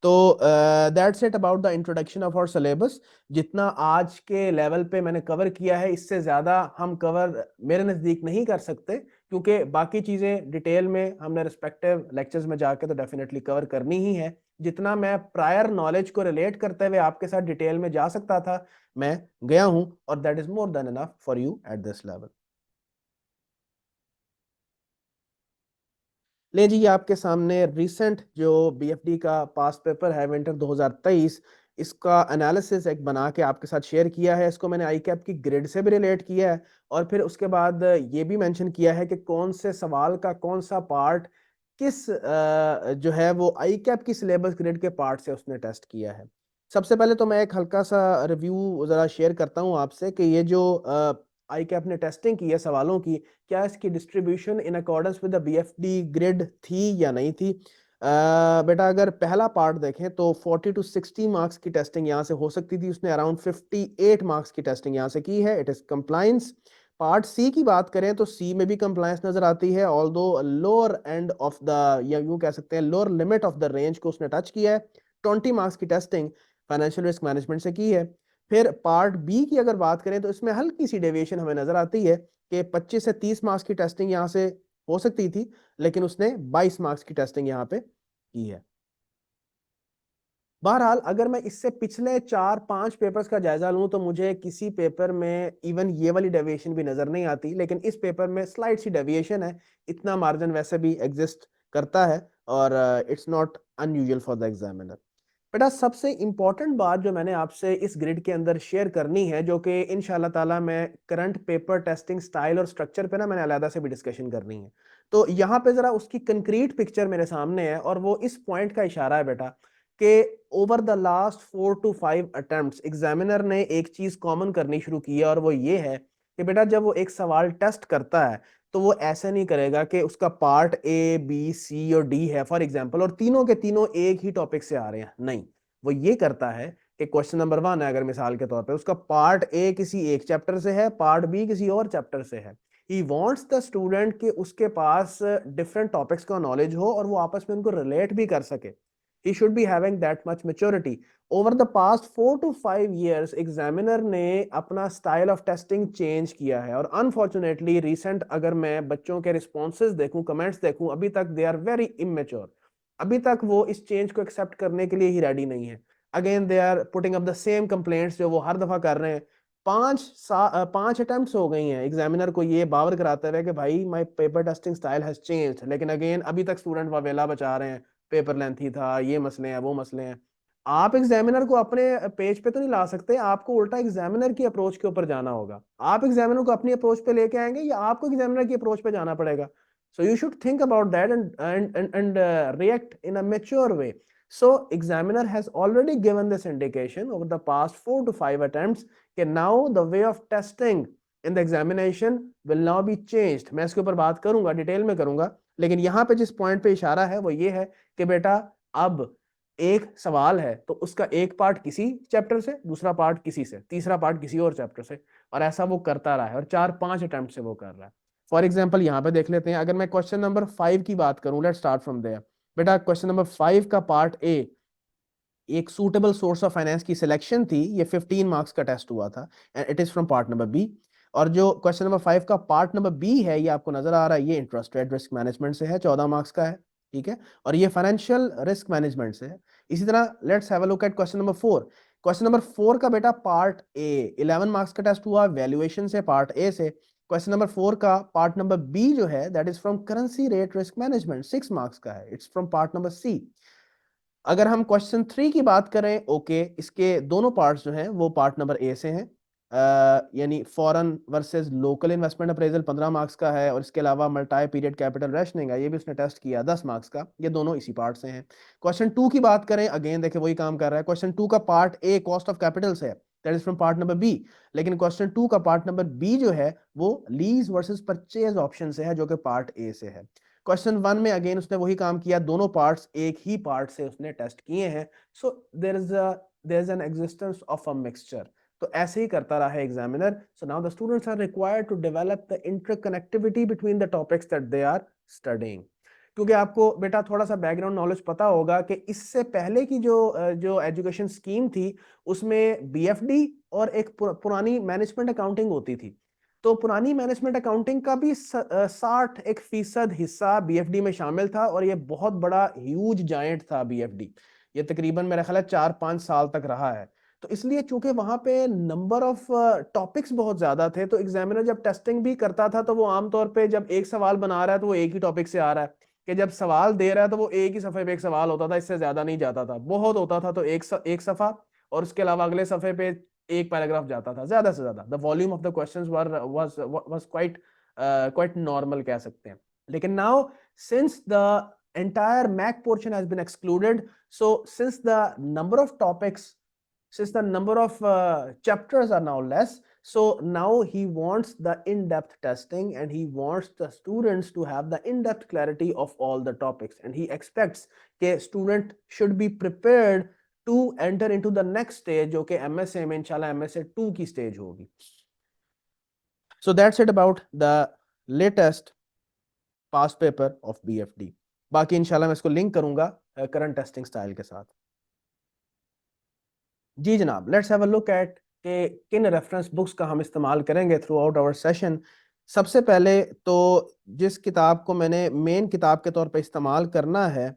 A: तो that's it about the introduction of our syllabus. जितना आज के लेवल पे मैंने कवर किया है, इससे ज़्यादा हम कवर मेरे नज़दीक नहीं कर सकते, क्योंकि बाकी चीज़ें डिटेल में हमने रिस्पेक्टिव लेक्चर्स में जाके तो डेफिनेटली कवर करनी ही है। जितना मैं प्रायर नॉलेज को रिलेट करते हुए आपके साथ डिटेल में जा सकता था, मैं गया हूं, और that is more than enough for you at this level. ले जी, आपके सामने रिसेंट जो बीएफडी का पास पेपर है विंटर 2023, इसका एनालिसिस एक बना के आपके साथ शेयर किया है। इसको मैंने आई कैप की ग्रिड से भी रिलेट किया है, और फिर उसके बाद ये भी मेंशन किया है कि कौन से सवाल का कौन सा पार्ट किस जो है वो आई कैप की सिलेबस ग्रिड के पार्ट से उसने टेस्ट किया है। सबसे पहले तो मैं एक हल्का सा रिव्यू ज़रा शेयर करता हूँ आपसे कि ये जो आई कैप ने टेस्टिंग की है सवालों की, क्या इसकी distribution in accordance with the BFD grid थी या नहीं थी। बेटा अगर पहला पार्ट देखें तो 40 to 60 मार्क्स की टेस्टिंग यहाँ से हो सकती थी, उसने अराउंड 58 मार्क्स की टेस्टिंग यहाँ से की है। It is compliance. Part C की बात करें तो सी में भी कंप्लायंस नजर आती है, although lower end of the, या यूं कह सकते हैं lower limit of the range को उसने टच किया है। 20 मार्क्स की टेस्टिंग फाइनेंशियल रिस्क मैनेजमेंट से की है। फिर पार्ट बी की अगर बात करें तो इसमें हल्की सी डेविएशन हमें नजर आती है कि 25 से 30 मार्क्स की टेस्टिंग यहाँ से हो सकती थी, लेकिन उसने 22 मार्क्स की टेस्टिंग यहाँ पे की है। बहरहाल अगर मैं इससे पिछले 4-5 पेपर्स का जायजा लूं तो मुझे किसी पेपर में इवन ये वाली डेविएशन भी नजर नहीं आती, लेकिन इस पेपर में स्लाइट सी डेविएशन है। इतना मार्जिन वैसे भी एग्जिस्ट करता है, और it's not unusual for the examiner. बेटा सबसे इंपॉर्टेंट बात जो मैंने आपसे इस ग्रिड के अंदर शेयर करनी है, जो कि इंशाल्लाह ताला मैं करंट पेपर टेस्टिंग स्टाइल और स्ट्रक्चर पे ना मैंने अलहदा से भी डिस्कशन करनी है, तो यहाँ पे जरा उसकी कंक्रीट पिक्चर मेरे सामने है, और वो इस पॉइंट का इशारा है बेटा कि over the last 4 to 5 attempts examiner ने एक चीज कॉमन करनी शुरू की है, और वो ये है कि बेटा जब वो एक सवाल टेस्ट करता है तो वो ऐसा नहीं करेगा कि उसका पार्ट ए बी सी और डी है फॉर एग्जांपल, और तीनों के तीनों एक ही टॉपिक से आ रहे हैं। नहीं, वो ये करता है कि क्वेश्चन नंबर 1 है अगर मिसाल के तौर पे, उसका पार्ट ए किसी एक चैप्टर से है, पार्ट बी किसी और चैप्टर से है। ही वांट्स द स्टूडेंट कि उसके पास डिफरेंट टॉपिक्स का नॉलेज हो और वो आपस में उनको रिलेट भी कर सके। ही should be having that much maturity. Over the past 4 to 5 years examiner ने अपना स्टाइल ऑफ टेस्टिंग चेंज किया है, और अनफॉर्चुनेटली रिसेंट अगर मैं बच्चों के रिस्पॉन्सेज देखूं, कमेंट्स देखूं, अभी तक दे आर वेरी इमेच्योर। अभी तक वो इस चेंज को एक्सेप्ट करने के लिए ही रेडी नहीं है। Again they are putting up the same complaints जो वो हर दफा कर रहे हैं। 5 अटेम्प्ट्स हो गई हैं एग्जामिनर को ये बावर कराते हुए कि भाई my paper testing style has changed, लेकिन अगेन अभी तक स्टूडेंट वावेला बचा रहे हैं, पेपर लेंथी था, ये मसले हैं, वो मसले हैं। आप एग्जामिनर को अपने पेज पे तो नहीं ला सकते, आपको उल्टा एग्जामिनर की अप्रोच के ऊपर जाना होगा। आप एग्जामिनर को अपनी अप्रोच पे लेके आएंगे या आपको एग्जामिनर की अप्रोच पे जाना पड़ेगा? So you should think about that and react in a mature way. So examiner has already given this indication over the past 4 to 5 attempts कि now the way of testing in the examination will now be changed. मैं इसके ऊपर बात करूंगा, डिटेल में करूंगा, लेकिन यहाँ पे जिस पॉइंट पे इशारा है वो ये है कि बेटा अब एक सवाल है तो उसका एक पार्ट किसी चैप्टर से, दूसरा पार्ट किसी से, तीसरा पार्ट किसी और चैप्टर से, और ऐसा वो करता रहा है और 4-5 अटेम्प्ट से वो कर रहा है। फॉर एग्जाम्पल यहाँ पे देख लेते हैं, अगर मैं क्वेश्चन नंबर 5 की बात करूं, लेट स्टार्ट फ्रॉम देयर। बेटा क्वेश्चन नंबर 5 का पार्ट ए एक सूटेबल सोर्स ऑफ फाइनेंस की सिलेक्शन थी, ये 15 मार्क्स का टेस्ट हुआ था, and it is from part number B. और जो क्वेश्चन नंबर 5 का पार्ट नंबर बी है, ये आपको नजर आ रहा है, ये इंटरेस्ट रेट रिस्क मैनेजमेंट से है, 14 मार्क्स का है, ठीक है, और ये फाइनेंशियल रिस्क मैनेजमेंट से है। इसी तरह let's have a look at question number 4। Question number 4 का बेटा पार्ट ए 11 मार्क्स का टेस्ट हुआ वैल्यूएशन से, पार्ट ए से। क्वेश्चन नंबर 4 का पार्ट नंबर बी जो है that is from currency rate risk management, 6 marks का है, it's from part number C. अगर हम क्वेश्चन 3 की बात करें, ओके, इसके दोनों पार्ट्स जो हैं वो पार्ट नंबर ए से हैं, यानी foreign versus local investment appraisal 15 marks का है, और इसके अलावा मल्टी पीरियड कैपिटल रेशनिंग है, ये भी उसने टेस्ट किया 10 मार्क्स का, ये दोनों इसी पार्ट से हैं। क्वेश्चन 2 की बात करें, अगेन देखिए वही काम कर रहा है, क्वेश्चन 2 का part A cost of capital से है, that is from part number B, लेकिन क्वेश्चन 2 का पार्ट नंबर बी जो है वो लीज वर्सेस परचेज ऑप्शन से है, जो कि पार्ट ए से है। क्वेश्चन 1 में अगेन उसने वही काम किया, दोनों पार्ट्स एक ही पार्ट से उसने टेस्ट किए हैं। So there is an existence of a mixture. तो ऐसे ही करता रहा है examiner. So now the students are required to develop the interconnectivity between the topics that they are studying. क्योंकि आपको बेटा थोड़ा सा बैकग्राउंड नॉलेज पता होगा कि इससे पहले की जो एजुकेशन स्कीम थी उसमें बीएफडी और एक पुरानी मैनेजमेंट अकाउंटिंग होती थी। तो पुरानी मैनेजमेंट अकाउंटिंग का भी 61% हिस्सा बीएफडी में शामिल था, और ये बहुत बड़ा ह्यूज जायंट था बीएफडी। ये तकरीबन मेरा ख्याल है 4-5 साल तक रहा है। तो इसलिए चूंकि वहां पे नंबर ऑफ टॉपिक्स बहुत ज्यादा थे, तो एग्जामिनर जब टेस्टिंग भी करता था तो वो आमतौर पे जब एक सवाल बना रहा है तो वो एक ही टॉपिक से आ रहा है, कि जब सवाल दे रहा है तो वो एक ही सफे पे एक सवाल होता था, इससे ज्यादा नहीं जाता था। बहुत होता था तो एक सफा, और उसके अलावा अगले सफे पे एक पैराग्राफ जाता था ज्यादा से ज्यादा। The volume of the questions was quite normal कह सकते हैं। लेकिन now since the entire Mac portion has been excluded, so since the number of chapters are now less, so now he wants the in-depth testing, and he wants the students to have the in-depth clarity of all the topics, and he expects कि student should be prepared to enter into the next stage, जो कि MSA में इंशाल्लाह MSA 2 की स्टेज होगी। So that's it about the latest past paper of BFD। बाकी इंशाल्लाह मैं इसको लिंक करूंगा करंट टेस्टिंग स्टाइल के साथ। जी जनाब, let's have a look at कि किन रेफरेंस बुक्स का हम इस्तेमाल करेंगे थ्रू आउट आवर सेशन। सबसे पहले तो जिस किताब को मैंने मेन किताब के तौर पे इस्तेमाल करना है,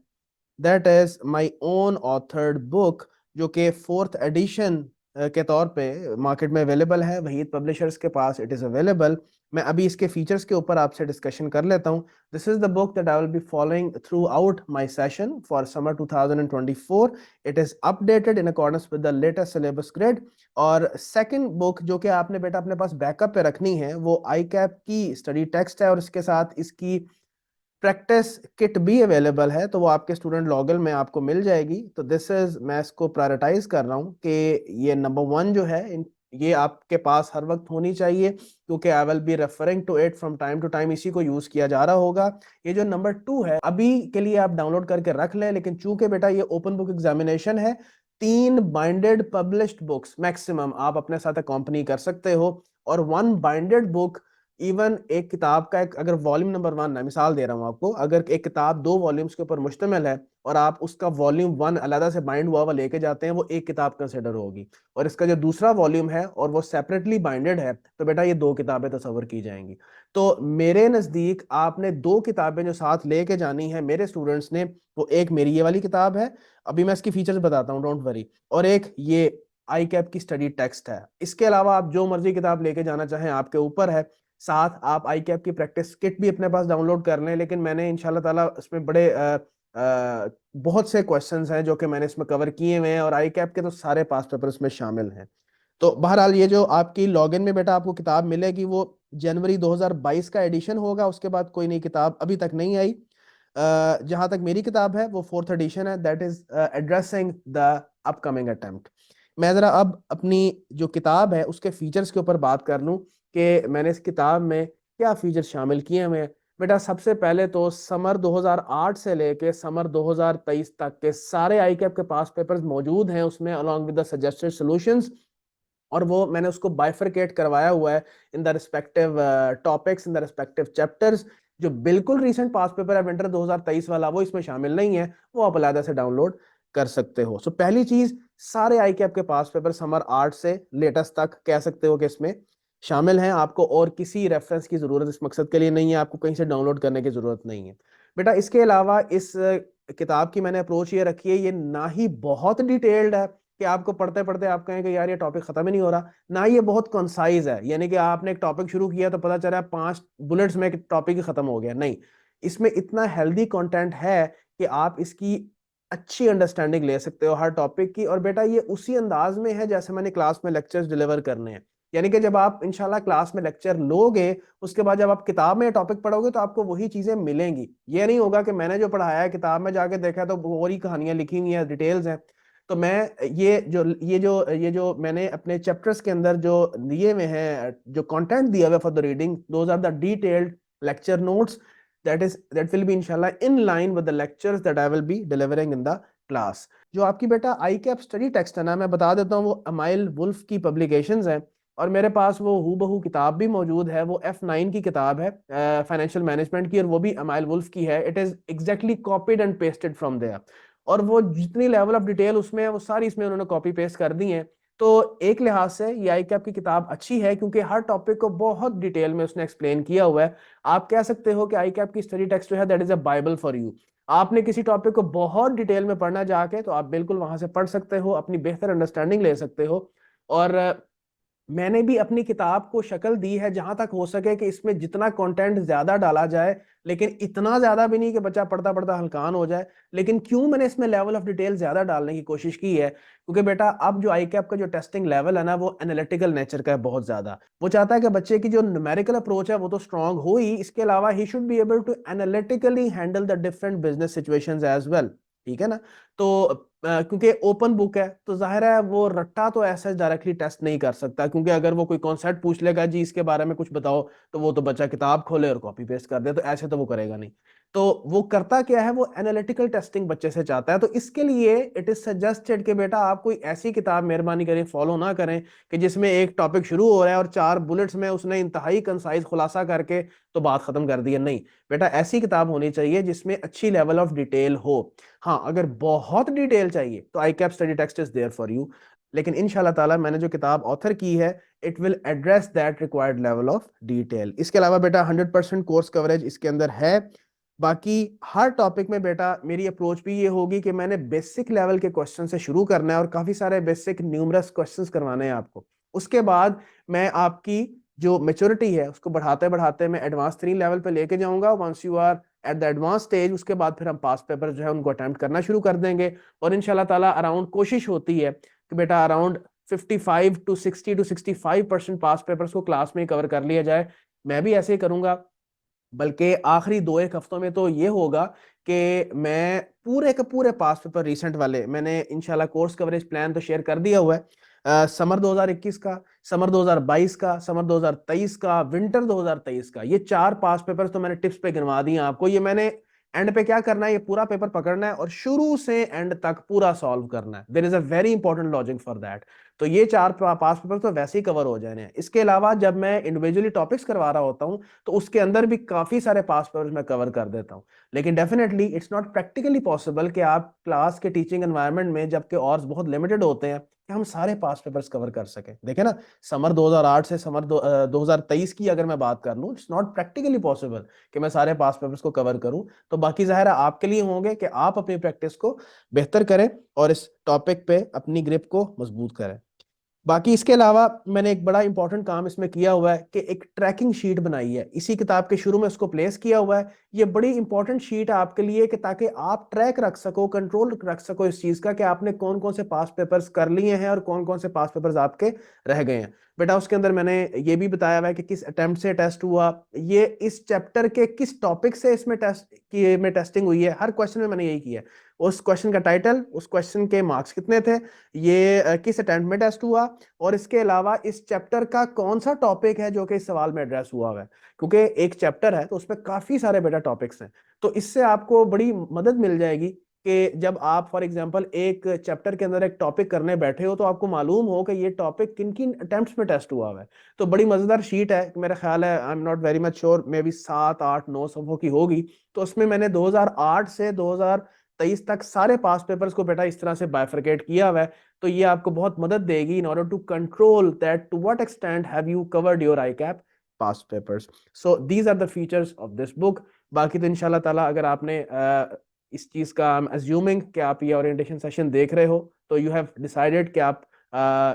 A: that is my own authored book, जो कि 4th एडिशन के तौर पे मार्केट में अवेलेबल है, वहीद पब्लिशर्स के पास इट इज़ अवेलेबल। मैं अभी इसके फीचर्स के ऊपर आपसे डिस्कशन कर लेता हूँ। This is the book that I will be following through out my session for summer 2024। It is updated in accordance with the latest syllabus grid. और सेकंड बुक जो कि आपने बेटा अपने पास बैकअप पे रखनी है, वो आई कैप की स्टडी टेक्स्ट है, और इसके साथ इसकी प्रैक्टिस किट भी अवेलेबल है, तो वो आपके स्टूडेंट लॉगल में आपको मिल जाएगी। तो दिस इज, मैं इसको प्रायोरिटाइज कर रहा हूँ कि ये नंबर 1 जो है ये आपके पास हर वक्त होनी चाहिए, क्योंकि I will be referring to it from time to time, इसी को यूज किया जा रहा होगा। ये जो नंबर 2 है अभी के लिए आप डाउनलोड करके रख लें, लेकिन चूंकि बेटा ये ओपन बुक एग्जामिनेशन है, 3 बाइंडेड पब्लिश्ड बुक्स मैक्सिमम आप अपने साथ अकॉम्पनी कर सकते हो, और 1 बाइंडेड बुक, इवन एक किताब का एक अगर वॉल्यूम नंबर 1 है, मिसाल दे रहा हूं आपको, अगर एक किताब 2 वॉल्यूम्स के ऊपर मुश्तमिल है और आप उसका वॉल्यूम 1 अलग से बाइंड हुआ हुआ लेके जाते हैं, वो एक किताब कंसिडर होगी। और इसका जो दूसरा वॉल्यूम है और वो सेपरेटली बाइंडेड है, तो बेटा ये 2 किताबें तस्वर की जाएंगी। तो मेरे नज़दीक आपने 2 किताबें जो साथ लेके जानी है मेरे स्टूडेंट्स ने, वो एक मेरी ये वाली किताब है, अभी मैं इसकी फीचर्स बताता हूँ, डोंट वरी, और एक ये आई कैप की स्टडी टेक्स्ट है। इसके अलावा आप जो मर्जी किताब लेके जाना चाहें आपके ऊपर है। साथ आप आई कैप की प्रैक्टिस किट भी अपने पास डाउनलोड कर लें, लेकिन मैंने इंशाल्लाह ताला इसमें बड़े बहुत से क्वेश्चंस हैं जो कि मैंने इसमें कवर किए हुए हैं, और आई कैप के तो सारे पास पेपर इसमें शामिल हैं। तो बहरहाल ये जो आपकी लॉगिन में बेटा आपको किताब मिलेगी वो जनवरी 2022 का एडिशन होगा, उसके बाद कोई नई किताब अभी तक नहीं आई। जहां तक मेरी किताब है वो 4th एडिशन है, that is addressing the upcoming attempt. मैं जरा अब अपनी जो किताब है उसके फीचर्स के ऊपर बात कर लूं कि मैंने इस किताब में क्या फीचर शामिल किए हुए हैं। बेटा सबसे पहले तो समर 2008 से लेके समर 2023 तक के सारे आई कैप के पास पेपर्स मौजूद हैं उसमें, along with the suggested solutions. और वो मैंने उसको बाइफरकेट करवाया हुआ है in the respective topics, in the respective chapters. जो बिल्कुल रीसेंट पास पेपर है विंटर 2023 वाला, वो इसमें शामिल नहीं है, वो आप अलग से डाउनलोड कर सकते हो। सो पहली चीज, सारे आई कैप के पास पेपर समर 8 से लेटेस्ट तक कह सकते हो कि इसमें शामिल हैं। आपको और किसी रेफरेंस की जरूरत इस मकसद के लिए नहीं है, आपको कहीं से डाउनलोड करने की जरूरत नहीं है। बेटा इसके अलावा इस किताब की मैंने अप्रोच ये रखी है, ये ना ही बहुत डिटेल्ड है कि आपको पढ़ते पढ़ते आप कहें कि यार ये टॉपिक खत्म ही नहीं हो रहा, ना ये बहुत कंसाइज है, यानी कि आपने एक टॉपिक शुरू किया तो पता चला 5 बुलेट्स में टॉपिक ही खत्म हो गया, नहीं। इसमें इतना हेल्दी कंटेंट है कि आप इसकी अच्छी अंडरस्टैंडिंग ले सकते हो हर टॉपिक की। और बेटा ये उसी अंदाज में है जैसे मैंने क्लास में लेक्चर्स डिलीवर करने हैं, यानी कि जब आप इंशाल्लाह क्लास में लेक्चर लोगे, उसके बाद जब आप किताब में टॉपिक पढ़ोगे तो आपको वही चीजें मिलेंगी। ये नहीं होगा कि मैंने जो पढ़ाया है किताब में जाके देखा तो और ही कहानियां लिखी हुई हैं, डिटेल्स हैं। तो मैं ये जो मैंने अपने चैप्टर्स के अंदर जो दिए हुए हैं, जो कंटेंट दिया हुआ for the reading, those are the detailed lecture notes that will be inshallah in line with the lectures that I will be delivering in the class। जो आपकी बेटा आई कैप स्टडी टेक्स्ट है ना, मैं बता देता हूँ, वो अमाइल वुल्फ की पब्लिकेशंस है, और मेरे पास वो हूबहू किताब भी मौजूद है। वो F9 की किताब है फाइनेंशियल मैनेजमेंट की, और वो भी अमाइल वुल्फ की है। It is exactly copied and pasted from there, और वो जितनी लेवल ऑफ डिटेल उसमें है वो सारी इसमें उन्होंने कॉपी पेस्ट कर दी है। तो एक लिहाज से ये आई कैप की किताब अच्छी है क्योंकि हर टॉपिक को बहुत डिटेल में उसने एक्सप्लेन किया हुआ है। आप कह सकते हो कि आई कैप की स्टडी टेक्स्ट जो है that is a Bible for you. आपने किसी टॉपिक को बहुत डिटेल में पढ़ना जाके तो आप बिल्कुल वहां से पढ़ सकते हो, अपनी बेहतर अंडरस्टैंडिंग ले सकते हो। और मैंने भी अपनी किताब को शक्ल दी है जहां तक हो सके कि इसमें जितना कंटेंट ज्यादा डाला जाए, लेकिन इतना ज्यादा भी नहीं कि बच्चा पढ़ता पढ़ता हल्कान हो जाए। लेकिन क्यों मैंने इसमें लेवल ऑफ डिटेल ज्यादा डालने की कोशिश की है, क्योंकि बेटा अब जो आई कैप का जो टेस्टिंग लेवल है ना, वो एनालिटिकल नेचर का है बहुत ज्यादा। वो चाहता है कि बच्चे की जो न्यूमेरिकल अप्रोच है वो तो स्ट्रांग हो ही, इसके अलावा he should be able to analytically handle the different business situations as well. ठीक है ना। तो क्योंकि ओपन बुक है तो जाहिर है वो रट्टा तो ऐसा डायरेक्टली टेस्ट नहीं कर सकता, क्योंकि अगर वो कोई कॉन्सेप्ट पूछ लेगा जी इसके बारे में कुछ बताओ, तो वो तो बच्चा किताब खोले और कॉपी पेस्ट कर दे, तो ऐसे तो वो करेगा नहीं। तो वो करता क्या है, वो एनालिटिकल टेस्टिंग बच्चे से चाहता है। तो इसके लिए इट इज सजेस्टेड कि बेटा आप कोई ऐसी किताब मेहरबानी करें फॉलो ना करें कि जिसमें एक टॉपिक शुरू हो रहा है और 4 बुलेट्स में उसने इंतहाई कंसाइज खुलासा करके तो बात खत्म कर दी है, नहीं। बेटा ऐसी किताब होनी चाहिए जिसमें अच्छी लेवल ऑफ डिटेल हो। हाँ, अगर बहुत डिटेल चाहिए तो ICAP study text is there for you, लेकिन इंशाल्लाह ताला मैंने जो किताब ऑथर की है it will address that required level of detail. इसके अलावा बेटा 100% कोर्स कवरेज इसके अंदर है। बाकी हर टॉपिक में बेटा मेरी अप्रोच भी ये होगी कि मैंने बेसिक लेवल के क्वेश्चन से शुरू करना है और काफी सारे बेसिक न्यूमरस क्वेश्चंस करवाने हैं आपको। उसके बाद मैं आपकी जो मेच्योरिटी है उसको बढ़ाते बढ़ाते मैं एडवांस 3 लेवल पे लेके जाऊंगा। Once you are at the advance stage, उसके बाद फिर हम पास पेपर जो है उनको अटेम्प्ट करना शुरू कर देंगे। और इंशाल्लाह ताला अराउंड कोशिश होती है कि बेटा around 55 to 60 to 65% pass papers को क्लास में कवर कर लिया जाए। मैं भी ऐसे ही करूंगा, बल्कि आखिरी 2 एक हफ्तों में तो ये होगा कि मैं पूरे के पूरे पास पेपर रिसेंट वाले मैंने इंशाल्लाह कोर्स कवरेज प्लान तो शेयर कर दिया हुआ है। समर 2021 का, समर 2022 का, समर 2023 का, विंटर 2023 का, ये 4 पास पेपर्स तो मैंने टिप्स पे गिनवा दिए आपको। ये मैंने एंड पे क्या करना है, ये पूरा पेपर पकड़ना है और शुरू से एंड तक पूरा सॉल्व करना है। There is a very important logic for that. तो ये चार पास पेपर तो वैसे ही कवर हो जाने हैं। इसके अलावा जब मैं इंडिविजुअली टॉपिक्स करवा रहा होता हूँ तो उसके अंदर भी काफी सारे पास पेपर्स मैं कवर कर देता हूँ। लेकिन definitely it's not practically possible कि आप क्लास के टीचिंग एनवायरनमेंट में, जबकि और बहुत लिमिटेड होते हैं, कि हम सारे पास पेपर्स कवर कर सकें। देखें ना, समर 2008 से समर 2023 की अगर मैं बात कर लूँ, इट्स नॉट प्रैक्टिकली पॉसिबल कि मैं सारे पास पेपर्स को कवर करूं। तो बाकी जाहिर है आपके लिए होंगे कि आप अपनी प्रैक्टिस को बेहतर करें और इस टॉपिक पे अपनी ग्रिप को मजबूत करें। बाकी इसके अलावा मैंने एक बड़ा इंपॉर्टेंट काम इसमें किया हुआ है कि एक ट्रैकिंग शीट बनाई है। इसी किताब के शुरू में उसको प्लेस किया हुआ है। ये बड़ी इंपॉर्टेंट शीट है आपके लिए कि ताकि आप ट्रैक रख सको, कंट्रोल रख सको इस चीज का कि आपने कौन कौन से पास पेपर्स कर लिए हैं और कौन कौन से पास पेपर्स आपके रह गए हैं। बेटा उसके अंदर मैंने ये भी बताया हुआ है कि किस अटेम्प्ट से टेस्ट हुआ, ये इस चैप्टर के किस टॉपिक से इसमें टेस्टिंग हुई है। हर क्वेश्चन में मैंने यही किया है। उस क्वेश्चन का टाइटल, उस क्वेश्चन के मार्क्स कितने थे, ये किस अटेम्प्ट में टेस्ट हुआ, और इसके अलावा इस चैप्टर का कौन सा टॉपिक है जो कि इस सवाल में एड्रेस हुआ है। क्योंकि एक चैप्टर है तो उसमें काफी सारे बेटा टॉपिक्स हैं। तो इससे आपको बड़ी मदद मिल जाएगी कि जब आप फॉर एग्जांपल एक चैप्टर के अंदर एक टॉपिक करने बैठे हो तो आपको मालूम हो कि ये टॉपिक किन किन अटेम्प्ट्स में टेस्ट हुआ है। तो बड़ी मजेदार शीट है, मेरा ख्याल है, I am not very much sure, may be 7 8 9 सफ़ों की होगी। तो उसमें मैंने 2008 से 2023 तक सारे पास पेपर्स को बेटा इस तरह से बाइफरकेट किया हुआ है। तो ये आपको बहुत मदद देगी in order to control that to what extent have you covered your ICAP past papers. So these are the features of this book. बाकी तो इंशाल्लाह ताला अगर आपने इस चीज का, आई एम अज्यूमिंग कि आप ये ओरिएंटेशन सेशन देख रहे हो, तो यू हैव डिसाइडेड कि आप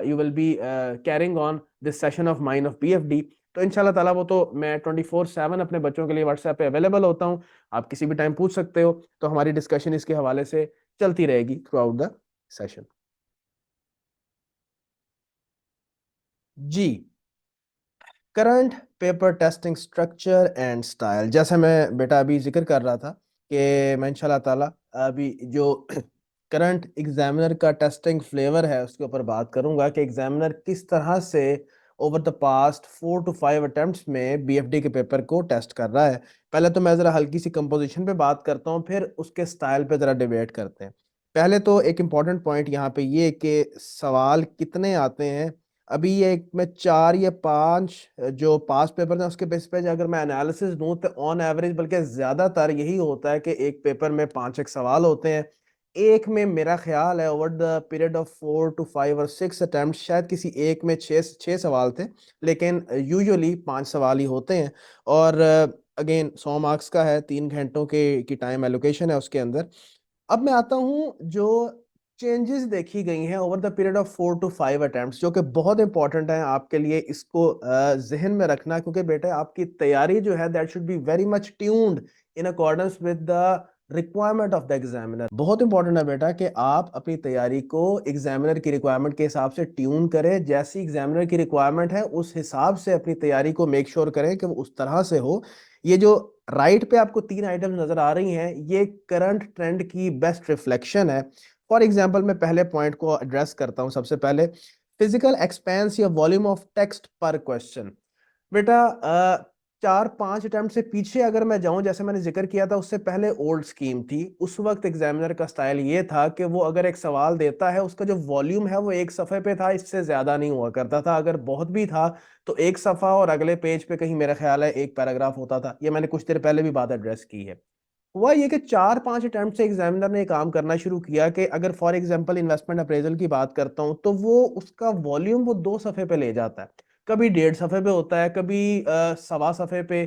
A: you will be carrying on this session of mine of PFD. तो इंशाल्लाह ताला वो तो मैं 24/7 अपने बच्चों के लिए व्हाट्सएप पे अवेलेबल होता हूँ। आप किसी भी टाइम पूछ सकते हो। तो हमारी डिस्कशन इसके हवाले से चलती रहेगी थ्रू आउट द सेशन। जी, current paper testing structure and style, जैसे मैं बेटा अभी जिक्र कर रहा था कि मैं इंशाल्लाह ताला अभी जो करंट एग्जामिनर का टेस्टिंग फ्लेवर है उसके ऊपर बात करूंगा कि एग्जामिनर किस तरह से over the past 4 to 5 attempts में बीएफडी के पेपर को टेस्ट कर रहा है। पहले तो मैं ज़रा हल्की सी कंपोजिशन पे बात करता हूँ, फिर उसके स्टाइल पे ज़रा डिबेट करते हैं। पहले तो एक इम्पॉर्टेंट पॉइंट यहाँ पे ये कि सवाल कितने आते हैं। अभी ये एक में 4 या 5 जो पास पेपर है उसके बेस पे अगर मैं एनालिसिस दूं तो ऑन एवरेज, बल्कि ज्यादातर यही होता है कि एक पेपर में 5 एक सवाल होते हैं। एक में मेरा ख्याल है over the period of 4 to 5 or 6 attempt शायद किसी एक में 6 6 सवाल थे, लेकिन यूजुअली 5 सवाल ही होते हैं। और अगेन 100 मार्क्स का है, 3 घंटों के की टाइम एलोकेशन है उसके अंदर। अब मैं आता हूं जो चेंजेस देखी गई हैं over the period of 4 to 5 attempts, जो कि बहुत इंपॉर्टेंट है आपके लिए इसको जहन में रखना, क्योंकि बेटा आपकी तैयारी जो है that should be very much tuned in accordance with the requirement of the examiner. बहुत इंपॉर्टेंट है बेटा कि आप अपनी तैयारी को एग्जामिनर की रिक्वायरमेंट के हिसाब से ट्यून करें। जैसी एग्जामिनर की रिक्वायरमेंट है उस हिसाब से अपनी तैयारी को मेक श्योर करें कि वो उस तरह से हो। ये जो राइट पे आपको 3 आइटम्स नजर आ रही हैं, ये करंट ट्रेंड की बेस्ट रिफ्लेक्शन है। फॉर एग्जाम्पल मैं पहले पॉइंट को एड्रेस करता हूं। सबसे पहले फिजिकल एक्सपेंस या volume of text per question. बेटा 4 5 अटेम्प्ट से पीछे अगर मैं जाऊं, जैसे मैंने जिक्र किया था, उससे पहले ओल्ड स्कीम थी। उस वक्त एग्जामिनर का स्टाइल ये था कि वो अगर एक सवाल देता है उसका जो वॉल्यूम है वो एक सफ़े पे था, इससे ज़्यादा नहीं हुआ करता था। अगर बहुत भी था तो एक सफ़ा और अगले पेज पे कहीं मेरा ख्याल है एक पैराग्राफ होता था। ये मैंने कुछ देर पहले भी बात एड्रेस की है। हुआ ये कि 4 5 अटेम्प्ट से एग्जामिनर ने काम करना शुरू किया कि अगर फॉर एग्जांपल इन्वेस्टमेंट अप्रेजल की बात करता हूं तो वो उसका वॉल्यूम वो 2 सफ़े पे ले जाता है। कभी 1.5 सफ़े पे होता है, कभी 1.25 सफ़े पे।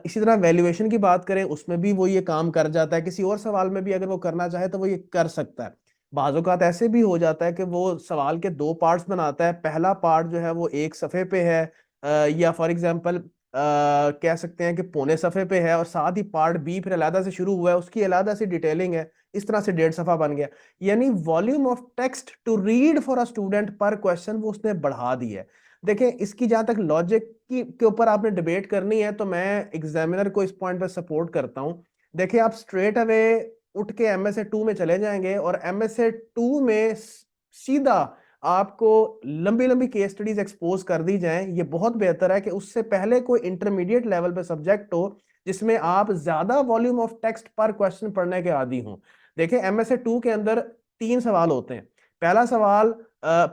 A: इसी तरह वैल्यूएशन की बात करें उसमें भी वो ये काम कर जाता है। किसी और सवाल में भी अगर वो करना चाहे तो वो ये कर सकता है। बाज़ औक़ात ऐसे भी हो जाता है कि वो सवाल के 2 पार्ट्स बनाता है। पहला पार्ट जो है वो 1 सफ़े पे है, या फॉर एग्जांपल कह सकते हैं कि पौने 1 सफ़े पे है, और साथ ही पार्ट बी फिर अलहदा से शुरू हुआ है, उसकी अलहदा से डिटेलिंग है। इस तरह से 1.5 सफ़ा बन गया। यानी volume of text to read for a student per question वो उसने बढ़ा दी है। देखें, इसकी जहां तक लॉजिक की के ऊपर आपने डिबेट करनी है तो मैं एग्जामिनर को इस पॉइंट पर सपोर्ट करता हूं। देखिए, आप स्ट्रेट अवे उठ के MSA 2 में चले जाएंगे और MSA 2 में सीधा आपको लंबी लंबी केस स्टडीज एक्सपोज कर दी जाएं, ये बहुत बेहतर है कि उससे पहले कोई इंटरमीडिएट लेवल पे सब्जेक्ट हो जिसमें आप ज्यादा volume of text per question पढ़ने के आदी हों। देखिए MSA 2 के अंदर 3 सवाल होते हैं। पहला सवाल